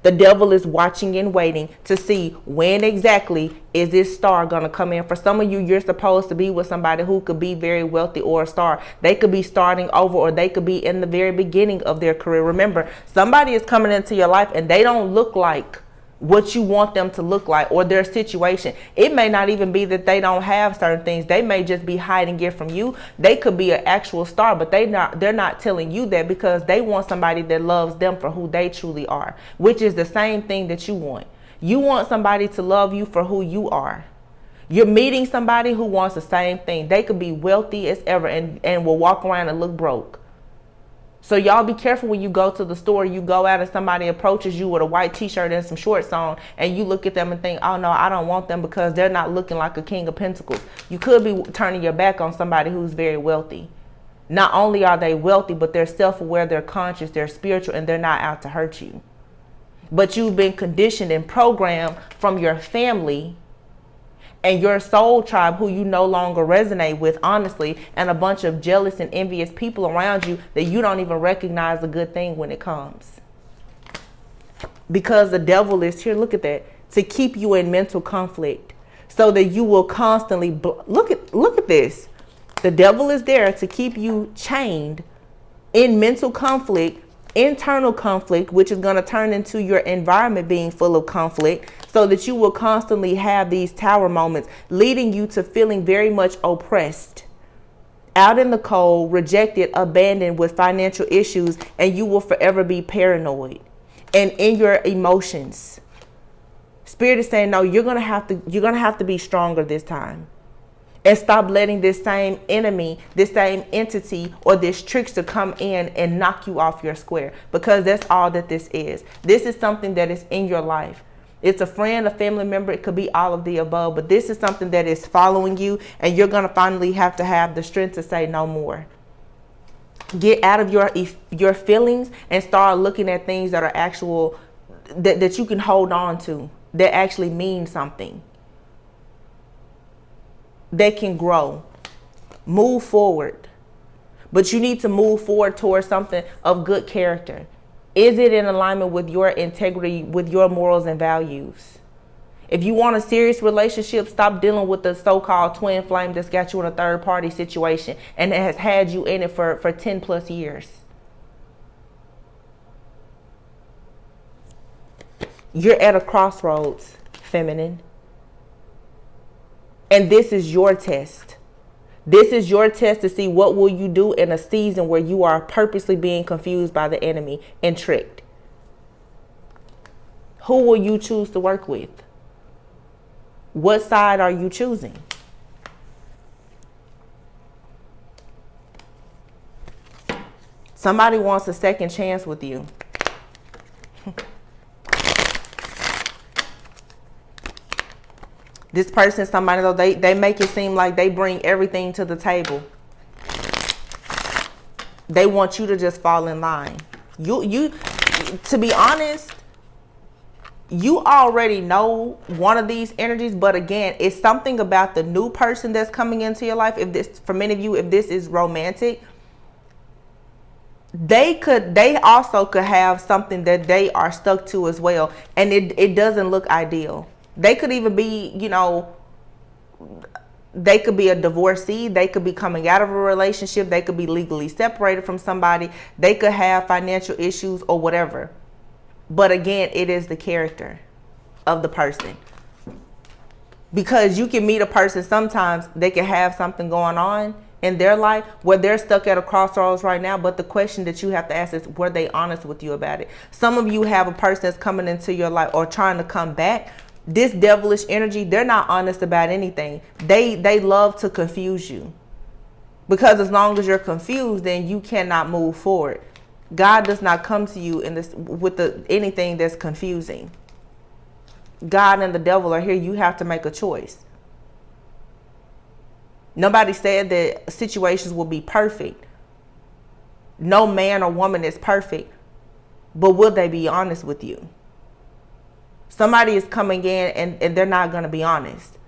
The devil is watching and waiting to see when exactly is this star going to come in. For some of you, you're supposed to be with somebody who could be very wealthy or a star. They could be starting over, or they could be in the very beginning of their career. Remember, somebody is coming into your life and they don't look like what you want them to look like, or their situation. It may not even be that they don't have certain things. They may just be hiding it from you. They could be an actual star, but they're not telling you that because they want somebody that loves them for who they truly are, which is the same thing that you want. You want somebody to love you for who you are. You're meeting somebody who wants the same thing. They could be wealthy as ever and will walk around and look broke. So y'all be careful when you go to the store, you go out and somebody approaches you with a white t-shirt and some shorts on, and you look at them and think, oh no, I don't want them because they're not looking like a King of Pentacles. You could be turning your back on somebody who's very wealthy. Not only are they wealthy, but they're self-aware, they're conscious, they're spiritual, and they're not out to hurt you. But you've been conditioned and programmed from your family and your soul tribe, who you no longer resonate with, honestly, and a bunch of jealous and envious people around you that you don't even recognize a good thing when it comes. Because the devil is here, look at that, to keep you in mental conflict, so that you will constantly look at this. The devil is there to keep you chained in mental conflict, internal conflict, which is going to turn into your environment being full of conflict, so that you will constantly have these tower moments, leading you to feeling very much oppressed, out in the cold, rejected, abandoned, with financial issues, and you will forever be paranoid and in your emotions. Spirit is saying, no, you're gonna have to be stronger this time. And stop letting this same enemy, this same entity, or this trickster come in and knock you off your square. Because that's all that this is. This is something that is in your life. It's a friend, a family member. It could be all of the above. But this is something that is following you. And you're going to finally have to have the strength to say no more. Get out of your feelings and start looking at things that are actual, that you can hold on to, that actually mean something. They can grow, move forward, but you need to move forward towards something of good character. Is it in alignment with your integrity, with your morals and values? If you want a serious relationship, stop dealing with the so-called twin flame that's got you in a third party situation and has had you in it for 10 plus years. You're at a crossroads, feminine. And this is your test. This is your test to see what will you do in a season where you are purposely being confused by the enemy and tricked. Who will you choose to work with? What side are you choosing? Somebody wants a second chance with you. This person, somebody, though, they make it seem like they bring everything to the table. They want you to just fall in line. You, to be honest, you already know one of these energies, but again, it's something about the new person that's coming into your life. If this, for many of you, if this is romantic, they also could have something that they are stuck to as well, and it doesn't look ideal. They could even be, they could be a divorcee. They could be coming out of a relationship. They could be legally separated from somebody. They could have financial issues or whatever. But again, it is the character of the person. Because you can meet a person, sometimes they can have something going on in their life where they're stuck at a crossroads right now. But the question that you have to ask is, were they honest with you about it? Some of you have a person that's coming into your life or trying to come back. This devilish energy, they're not honest about anything. They love to confuse you. Because as long as you're confused, then you cannot move forward. God does not come to you in this with anything that's confusing. God and the devil are here. You have to make a choice. Nobody said that situations will be perfect. No man or woman is perfect. But will they be honest with you? Somebody is coming in and they're not going to be honest.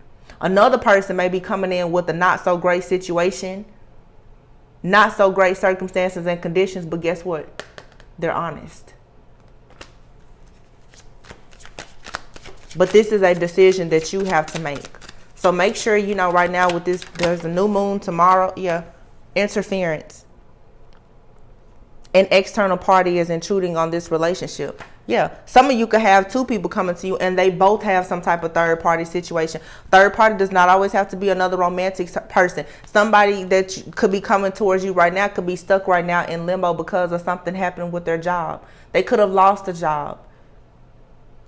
Another person may be coming in with a not so great situation, not so great circumstances and conditions, but guess what? They're honest. But this is a decision that you have to make. So make sure, right now with this, there's a new moon tomorrow. Yeah. Interference. An external party is intruding on this relationship. Yeah, some of you could have two people coming to you and they both have some type of third party situation. Third party does not always have to be another romantic person. Somebody that could be coming towards you right now could be stuck right now in limbo because of something happening with their job. They could have lost a job.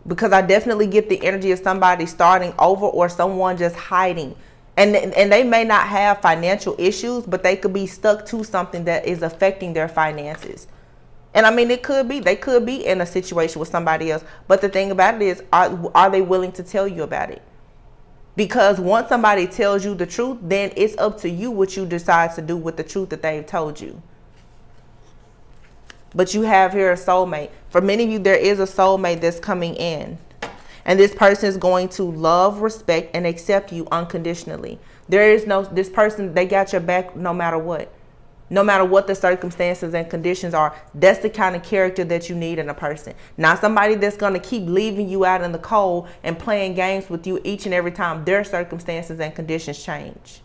Because I definitely get the energy of somebody starting over or someone just hiding. And they may not have financial issues, but they could be stuck to something that is affecting their finances. And I mean, they could be in a situation with somebody else. But the thing about it is, are they willing to tell you about it? Because once somebody tells you the truth, then it's up to you what you decide to do with the truth that they've told you. But you have here a soulmate. For many of you, there is a soulmate that's coming in. And this person is going to love, respect, and accept you unconditionally. There is no, this person, they got your back no matter what. No matter what the circumstances and conditions are. That's the kind of character that you need in a person. Not somebody that's going to keep leaving you out in the cold and playing games with you each and every time their circumstances and conditions change.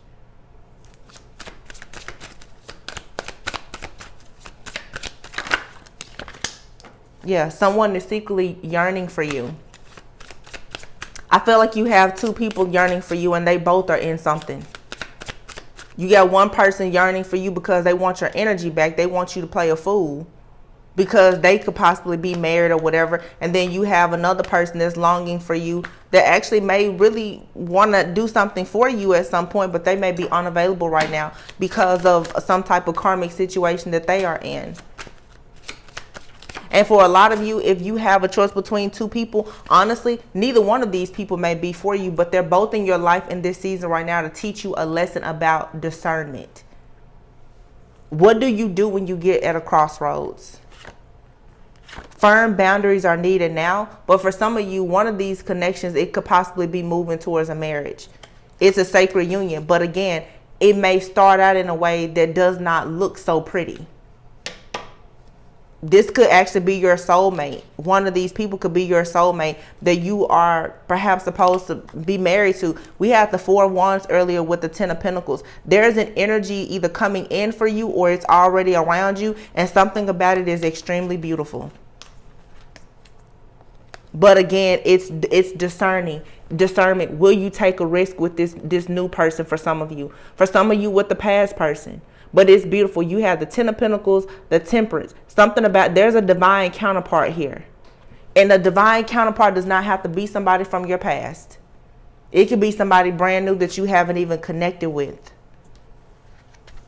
Yeah, someone is secretly yearning for you. I feel like you have two people yearning for you and they both are in something. You got one person yearning for you because they want your energy back. They want you to play a fool because they could possibly be married or whatever. And then you have another person that's longing for you that actually may really want to do something for you at some point, but they may be unavailable right now because of some type of karmic situation that they are in. And for a lot of you, if you have a choice between two people, honestly, neither one of these people may be for you, but they're both in your life in this season right now to teach you a lesson about discernment. What do you do when you get at a crossroads? Firm boundaries are needed now, but for some of you, one of these connections, it could possibly be moving towards a marriage. It's a sacred union, but again, it may start out in a way that does not look so pretty. This could actually be your soulmate. One of these people could be your soulmate that you are perhaps supposed to be married to. We had the 4 of Wands earlier with the 10 of Pentacles. There's an energy either coming in for you or it's already around you, and something about it is extremely beautiful. But again, it's discernment. Will you take a risk with this new person for some of you? For some of you with the past person. But it's beautiful. You have the 10 of Pentacles, the Temperance. Something about, there's a divine counterpart here. And the divine counterpart does not have to be somebody from your past. It could be somebody brand new that you haven't even connected with.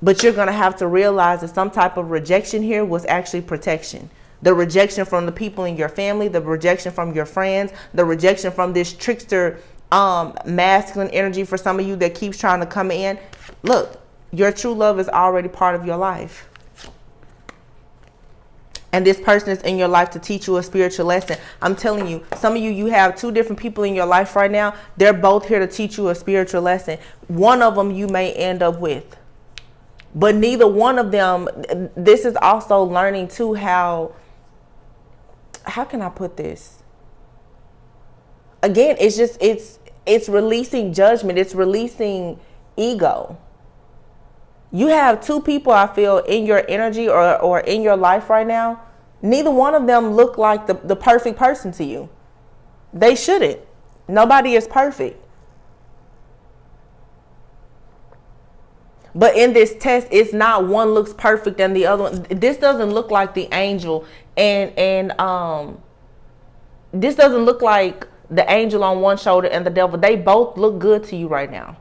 But you're going to have to realize that some type of rejection here was actually protection. The rejection from the people in your family, the rejection from your friends, the rejection from this trickster masculine energy for some of you that keeps trying to come in. Look. Your true love is already part of your life. And this person is in your life to teach you a spiritual lesson. I'm telling you, some of you, you have 2 different people in your life right now. They're both here to teach you a spiritual lesson. One of them you may end up with. But neither one of them, this is also learning too how can I put this? Again, it's just, it's releasing judgment. It's releasing ego. You have 2 people, I feel, in your energy or in your life right now. Neither one of them look like the perfect person to you. They shouldn't. Nobody is perfect. But in this test, it's not one looks perfect and the other one. This doesn't look like the angel and this doesn't look like the angel on one shoulder and the devil. They both look good to you right now.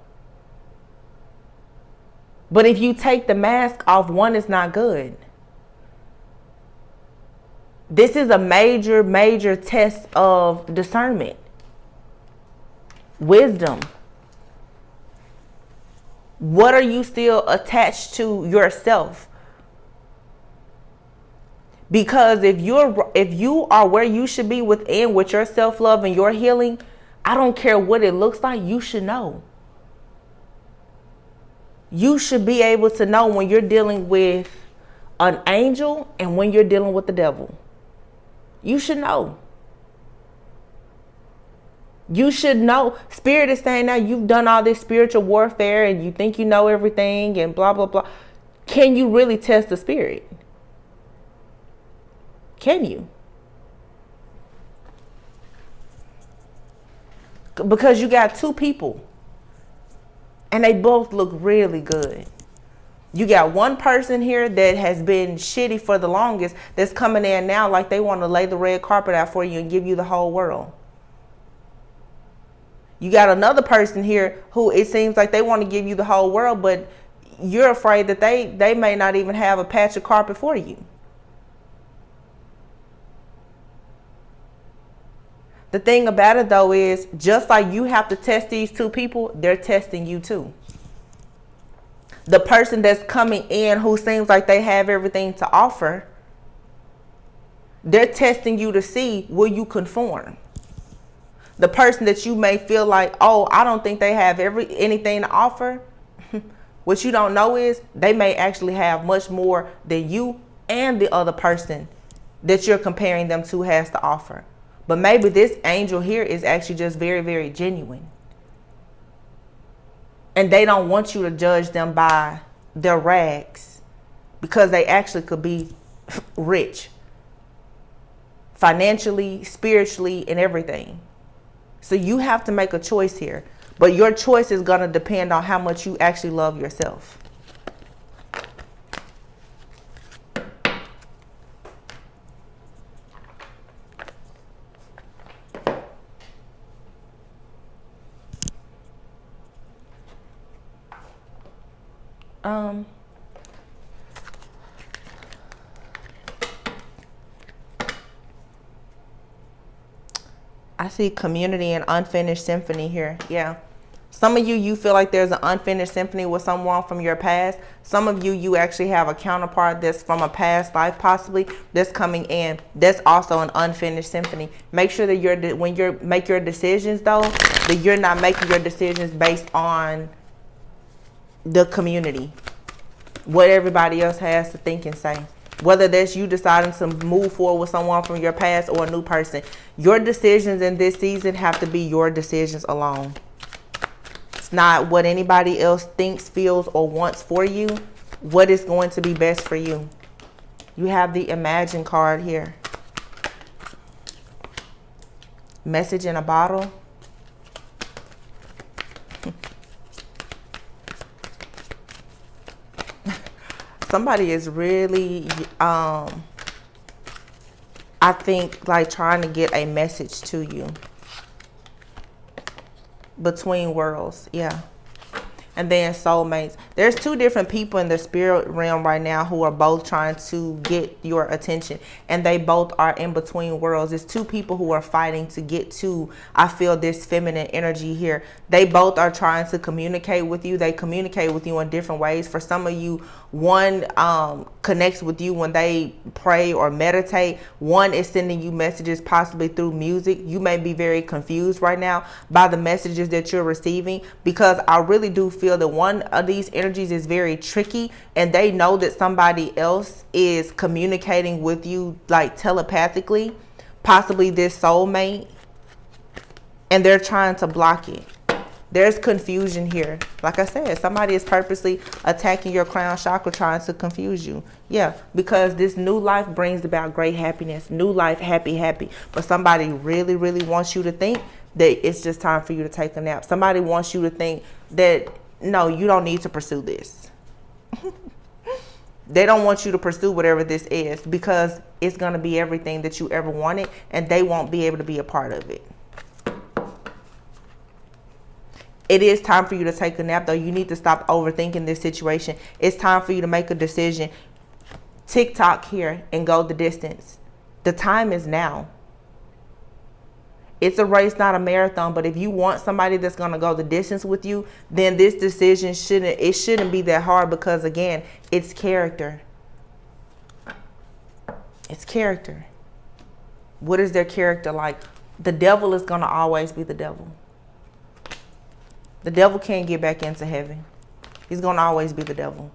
But if you take the mask off, one is not good. This is a major, major test of discernment. Wisdom. What are you still attached to yourself? Because if you are where you should be within with your self-love and your healing, I don't care what it looks like, you should know. You should be able to know when you're dealing with an angel and when you're dealing with the devil. You should know. You should know. Spirit is saying now you've done all this spiritual warfare and you think you know everything and blah, blah, blah. Can you really test the spirit? Can you? Because you got 2 people. And they both look really good. You got one person here that has been shitty for the longest that's coming in now like they want to lay the red carpet out for you and give you the whole world. You got another person here who it seems like they want to give you the whole world, but you're afraid that they may not even have a patch of carpet for you. The thing about it though is, just like you have to test these 2 people, they're testing you too. The person that's coming in who seems like they have everything to offer, They're testing you to see, will you conform? The person that you may feel like, oh, I don't think they have anything to offer. What you don't know is they may actually have much more than you and the other person that you're comparing them to has to offer. But maybe this angel here is actually just very, very genuine. And they don't want you to judge them by their rags, because they actually could be rich financially, spiritually, and everything. So you have to make a choice here. But your choice is going to depend on how much you actually love yourself. I see community and unfinished symphony here. Yeah. Some of you feel like there's an unfinished symphony with someone from your past. Some of you actually have a counterpart that's from a past life possibly that's coming in. That's also an unfinished symphony. Make sure that when you make your decisions though, that you're not making your decisions based on the community, what everybody else has to think and say. Whether that's you deciding to move forward with someone from your past or a new person. Your decisions in this season have to be your decisions alone. It's not what anybody else thinks, feels, or wants for you. What is going to be best for you. You have the Imagine card here. Message in a bottle. Somebody is really, I think, like trying to get a message to you. Between worlds, yeah. And then soulmates. There's two different people in the spirit realm right now who are both trying to get your attention. And they both are in between worlds. It's two people who are fighting to get to, I feel, this feminine energy here. They both are trying to communicate with you. They communicate with you in different ways. For some of you, one connects with you when they pray or meditate. One is sending you messages possibly through music. You may be very confused right now by the messages that you're receiving, because I really do feel that one of these energies is very tricky, and they know that somebody else is communicating with you like telepathically, possibly this soulmate, and they're trying to block it. There's confusion here. Like I said, somebody is purposely attacking your crown chakra, trying to confuse you. Yeah, because this new life brings about great happiness. New life, happy, happy. But somebody really, really wants you to think that it's just time for you to take a nap. Somebody wants you to think that, no, you don't need to pursue this. They don't want you to pursue whatever this is, because it's going to be everything that you ever wanted, and they won't be able to be a part of it. It is time for you to take a nap, though. You need to stop overthinking this situation. It's time for you to make a decision. TikTok here and go the distance. The time is now. It's a race, not a marathon. But if you want somebody that's going to go the distance with you, then this decision shouldn't be that hard, because again, it's character. It's character. What is their character like? The devil is going to always be the devil. The devil can't get back into heaven. He's going to always be the devil.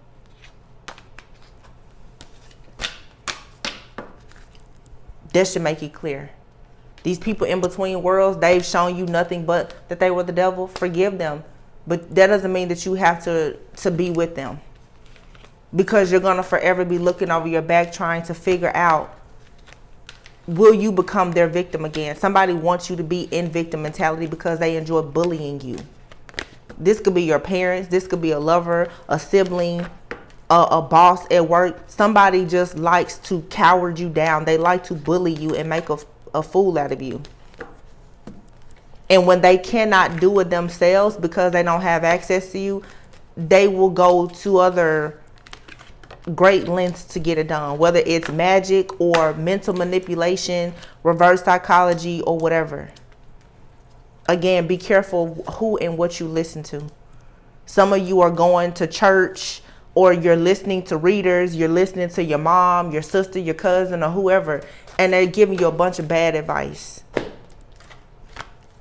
That should make it clear. These people in between worlds, they've shown you nothing but that they were the devil. Forgive them. But that doesn't mean that you have to be with them. Because you're going to forever be looking over your back trying to figure out, will you become their victim again? Somebody wants you to be in victim mentality because they enjoy bullying you. This could be your parents. This could be a lover, a sibling, a boss at work. Somebody just likes to coward you down. They like to bully you and make a fool out of you. And when they cannot do it themselves because they don't have access to you, they will go to other great lengths to get it done. Whether it's magic or mental manipulation, reverse psychology, or whatever. Again, be careful who and what you listen to. Some of you are going to church or you're listening to readers, you're listening to your mom, your sister, your cousin, or whoever, and they're giving you a bunch of bad advice.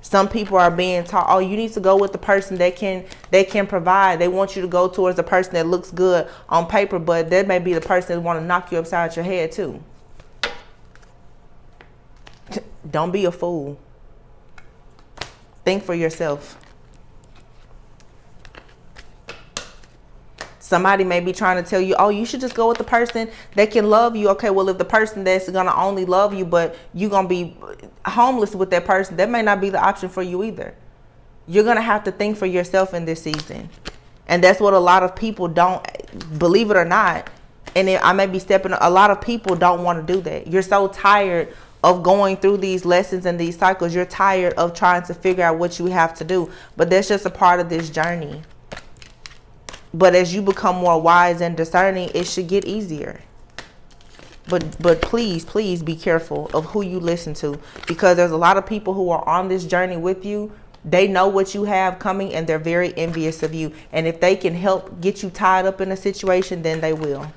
Some people are being taught, oh, you need to go with the person that can provide. They want you to go towards the person that looks good on paper, but that may be the person that want to knock you upside your head too. Don't be a fool. Think for yourself. Somebody may be trying to tell you, oh, you should just go with the person that can love you. Okay, well, if the person that's going to only love you, but you're going to be homeless with that person, that may not be the option for you either. You're going to have to think for yourself in this season. And that's what a lot of people don't, believe it or not. And I may be stepping, a lot of people don't want to do that. You're so tired of going through these lessons and these cycles. You're tired of trying to figure out what you have to do. But that's just a part of this journey. But as you become more wise and discerning, it should get easier. But please be careful of who you listen to, because there's a lot of people who are on this journey with you. They know what you have coming and they're very envious of you. And if they can help get you tied up in a situation, then they will.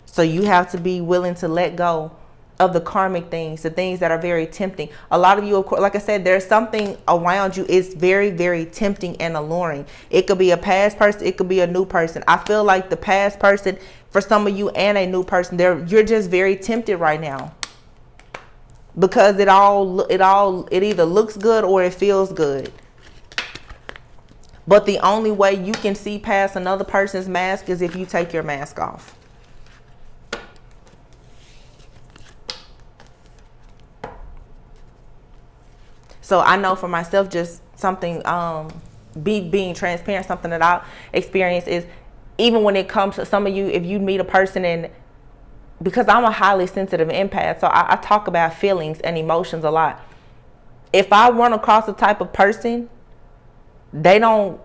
So you have to be willing to let go of the karmic things, the things that are very tempting. A lot of you, of course, like I said, there's something around you. It's very, very tempting and alluring. It could be a past person. It could be a new person. I feel like the past person, for some of you, and a new person, you're just very tempted right now, because it either looks good or it feels good. But the only way you can see past another person's mask is if you take your mask off. So I know for myself, just something, being transparent, something that I experience is, even when it comes to some of you, if you meet a person, and because I'm a highly sensitive empath, so I talk about feelings and emotions a lot. If I run across a type of person, they don't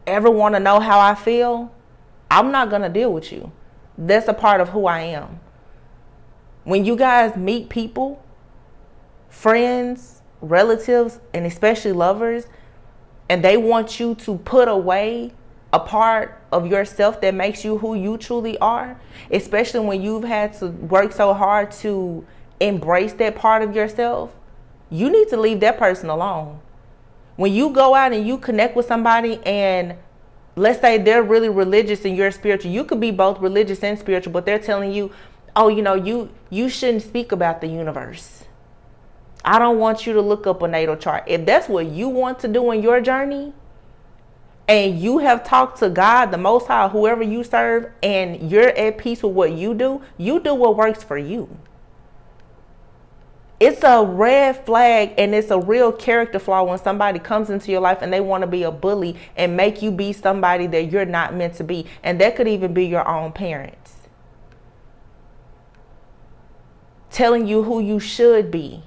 ever want to know how I feel, I'm not going to deal with you. That's a part of who I am. When you guys meet people, friends, relatives, and especially lovers, and they want you to put away a part of yourself that makes you who you truly are, especially when you've had to work so hard to embrace that part of yourself, you need to leave that person alone. When you go out and you connect with somebody, and let's say they're really religious and you're spiritual, you could be both religious and spiritual, but they're telling you, oh, you shouldn't speak about the universe. I don't want you to look up a natal chart. If that's what you want to do in your journey, and you have talked to God, the Most High, whoever you serve, and you're at peace with what you do what works for you. It's a red flag, and it's a real character flaw when somebody comes into your life and they want to be a bully and make you be somebody that you're not meant to be. And that could even be your own parents telling you who you should be.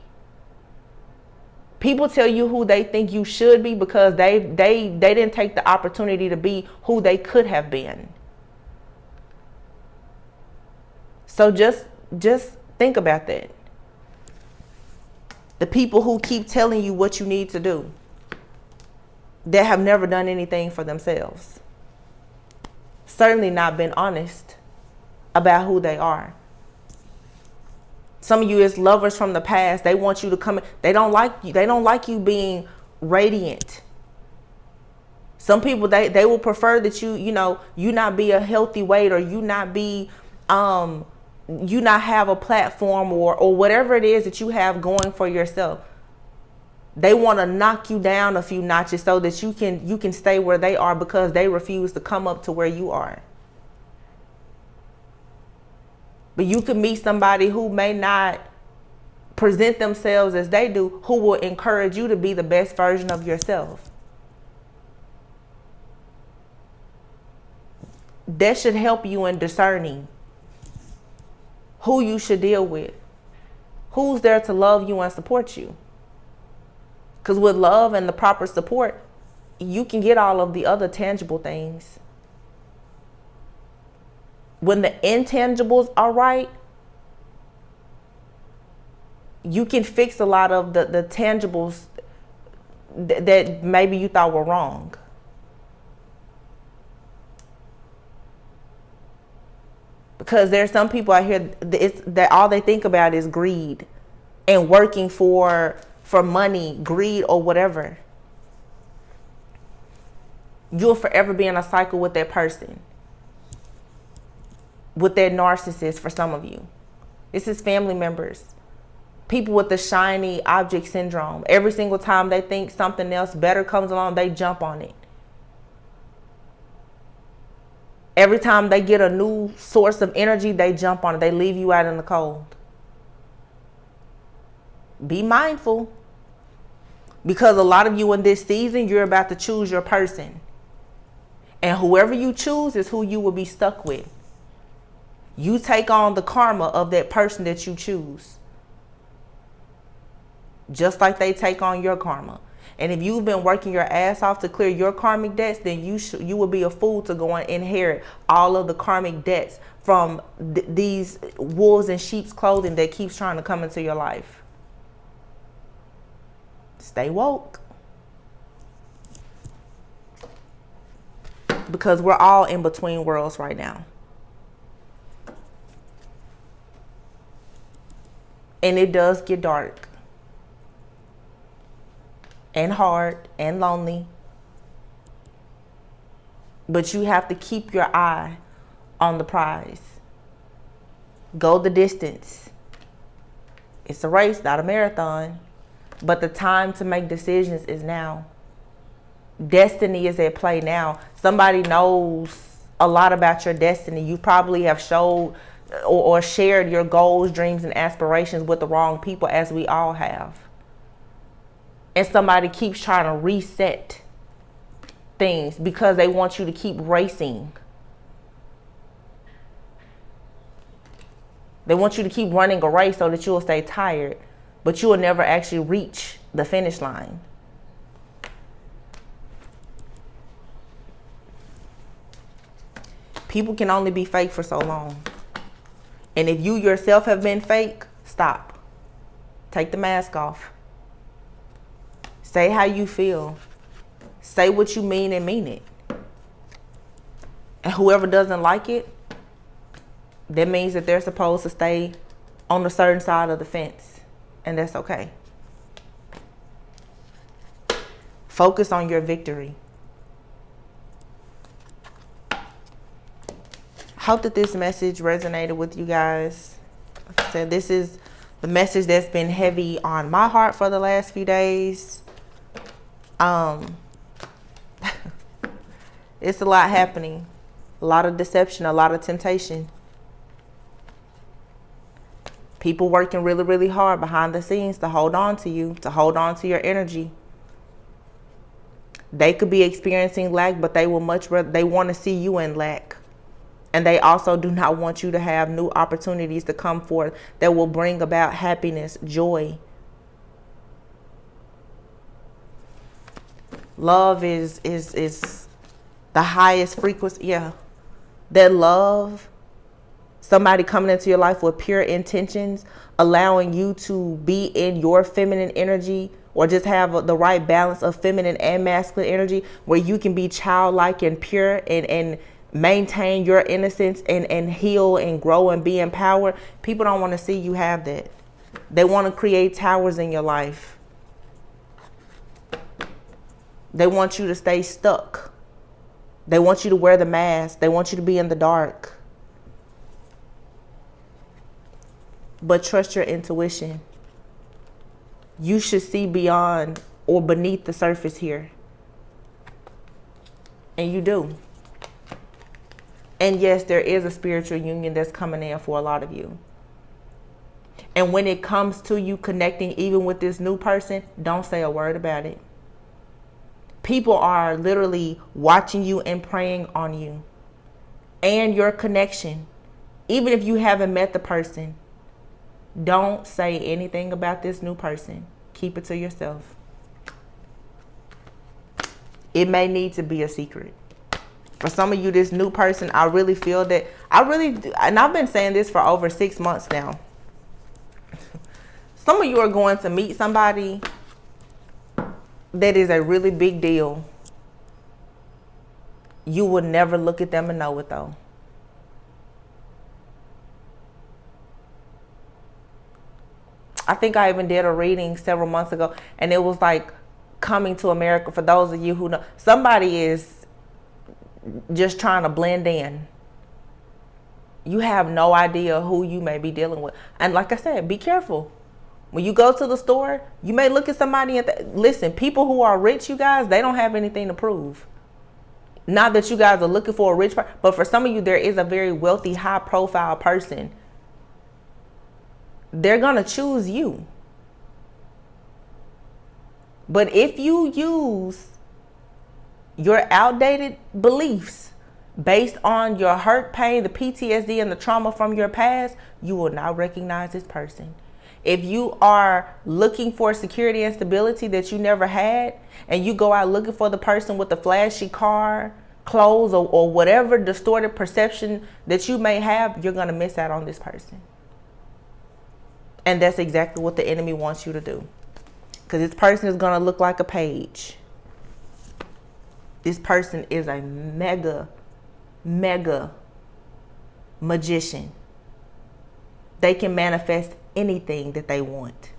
People tell you who they think you should be because they didn't take the opportunity to be who they could have been. So just think about that. The people who keep telling you what you need to do, that have never done anything for themselves. Certainly not been honest about who they are. Some of you is lovers from the past. They want you to come in. They don't like you. They don't like you being radiant. Some people, they will prefer that you not be a healthy weight, or you not be, you not have a platform or whatever it is that you have going for yourself. They want to knock you down a few notches so that you can stay where they are, because they refuse to come up to where you are. But you could meet somebody who may not present themselves as they do, who will encourage you to be the best version of yourself. That should help you in discerning who you should deal with, who's there to love you and support you. Because with love and the proper support, you can get all of the other tangible things. When the intangibles are right, you can fix a lot of the tangibles that maybe you thought were wrong. Because there's some people out here that all they think about is greed and working for money, greed, or whatever. You'll forever be in a cycle with that person, with that narcissist. For some of you, this is family members, people with the shiny object syndrome. Every single time they think something else better comes along, they jump on it. Every time they get a new source of energy, they jump on it. They leave you out in the cold. Be mindful, because a lot of you in this season, you're about to choose your person. And whoever you choose is who you will be stuck with. You take on the karma of that person that you choose, just like they take on your karma. And if you've been working your ass off to clear your karmic debts, then you will be a fool to go and inherit all of the karmic debts from these wolves in sheep's clothing that keeps trying to come into your life. Stay woke. Because we're all in between worlds right now. And it does get dark and hard and lonely. But you have to keep your eye on the prize. Go the distance. It's a race, not a marathon. But the time to make decisions is now. Destiny is at play now. Somebody knows a lot about your destiny. You probably have showed or shared your goals, dreams, and aspirations with the wrong people, as we all have. And somebody keeps trying to reset things because they want you to keep racing. They want you to keep running a race so that you'll stay tired, but you will never actually reach the finish line. People can only be fake for so long. And if you yourself have been fake, stop. Take the mask off. Say how you feel. Say what you mean and mean it. And whoever doesn't like it, that means that they're supposed to stay on a certain side of the fence. And that's okay. Focus on your victory. Hope that this message resonated with you guys. Like I said, this is the message that's been heavy on my heart for the last few days. It's a lot happening. A lot of deception, a lot of temptation. People working really, really hard behind the scenes to hold on to you, to hold on to your energy. They could be experiencing lack, but they will much rather, they want to see you in lack. And they also do not want you to have new opportunities to come forth that will bring about happiness, joy. Love is the highest frequency. Yeah. That love, somebody coming into your life with pure intentions, allowing you to be in your feminine energy, or just have the right balance of feminine and masculine energy, where you can be childlike and pure and maintain your innocence and heal and grow and be empowered. People don't want to see you have that. They want to create towers in your life. They want you to stay stuck. They want you to wear the mask. They want you to be in the dark. But trust your intuition. You should see beyond or beneath the surface here. And you do. And yes, there is a spiritual union that's coming in for a lot of you. And when it comes to you connecting even with this new person, don't say a word about it. People are literally watching you and praying on you and your connection. Even if you haven't met the person, don't say anything about this new person. Keep it to yourself. It may need to be a secret. For some of you, this new person, I really feel that, and I've been saying this for over 6 months now. Some of you are going to meet somebody that is a really big deal. You will never look at them and know it though. I think I even did a reading several months ago, and it was like coming to America. For those of you who know, somebody is just trying to blend in. You have no idea who you may be dealing with. And like I said, be careful. When you go to the store, you may look at somebody and listen, people who are rich, you guys, they don't have anything to prove. Not that you guys are looking for a rich person, but for some of you, there is a very wealthy, high profile person. They're going to choose you. But if you use your outdated beliefs based on your hurt, pain, the PTSD, and the trauma from your past, you will not recognize this person. If you are looking for security and stability that you never had, and you go out looking for the person with the flashy car, clothes, or whatever distorted perception that you may have, you're going to miss out on this person. And that's exactly what the enemy wants you to do. Because this person is going to look like a page. This person is a mega magician. They can manifest anything that they want.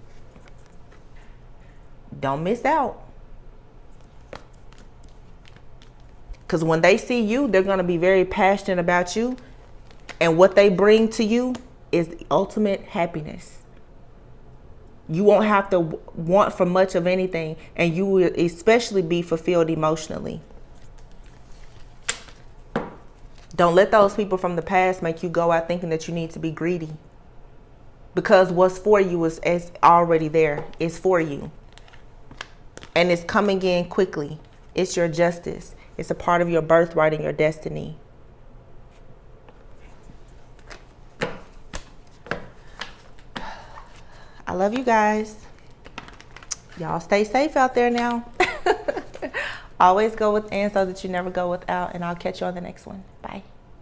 Don't miss out. Because when they see you, they're going to be very passionate about you. And what they bring to you is the ultimate happiness. You won't have to want for much of anything. And you will especially be fulfilled emotionally. Don't let those people from the past make you go out thinking that you need to be greedy. Because what's for you is already there. It's for you. And it's coming in quickly. It's your justice. It's a part of your birthright and your destiny. I love you guys. Y'all stay safe out there now. Always go with and so that you never go without. And I'll catch you on the next one.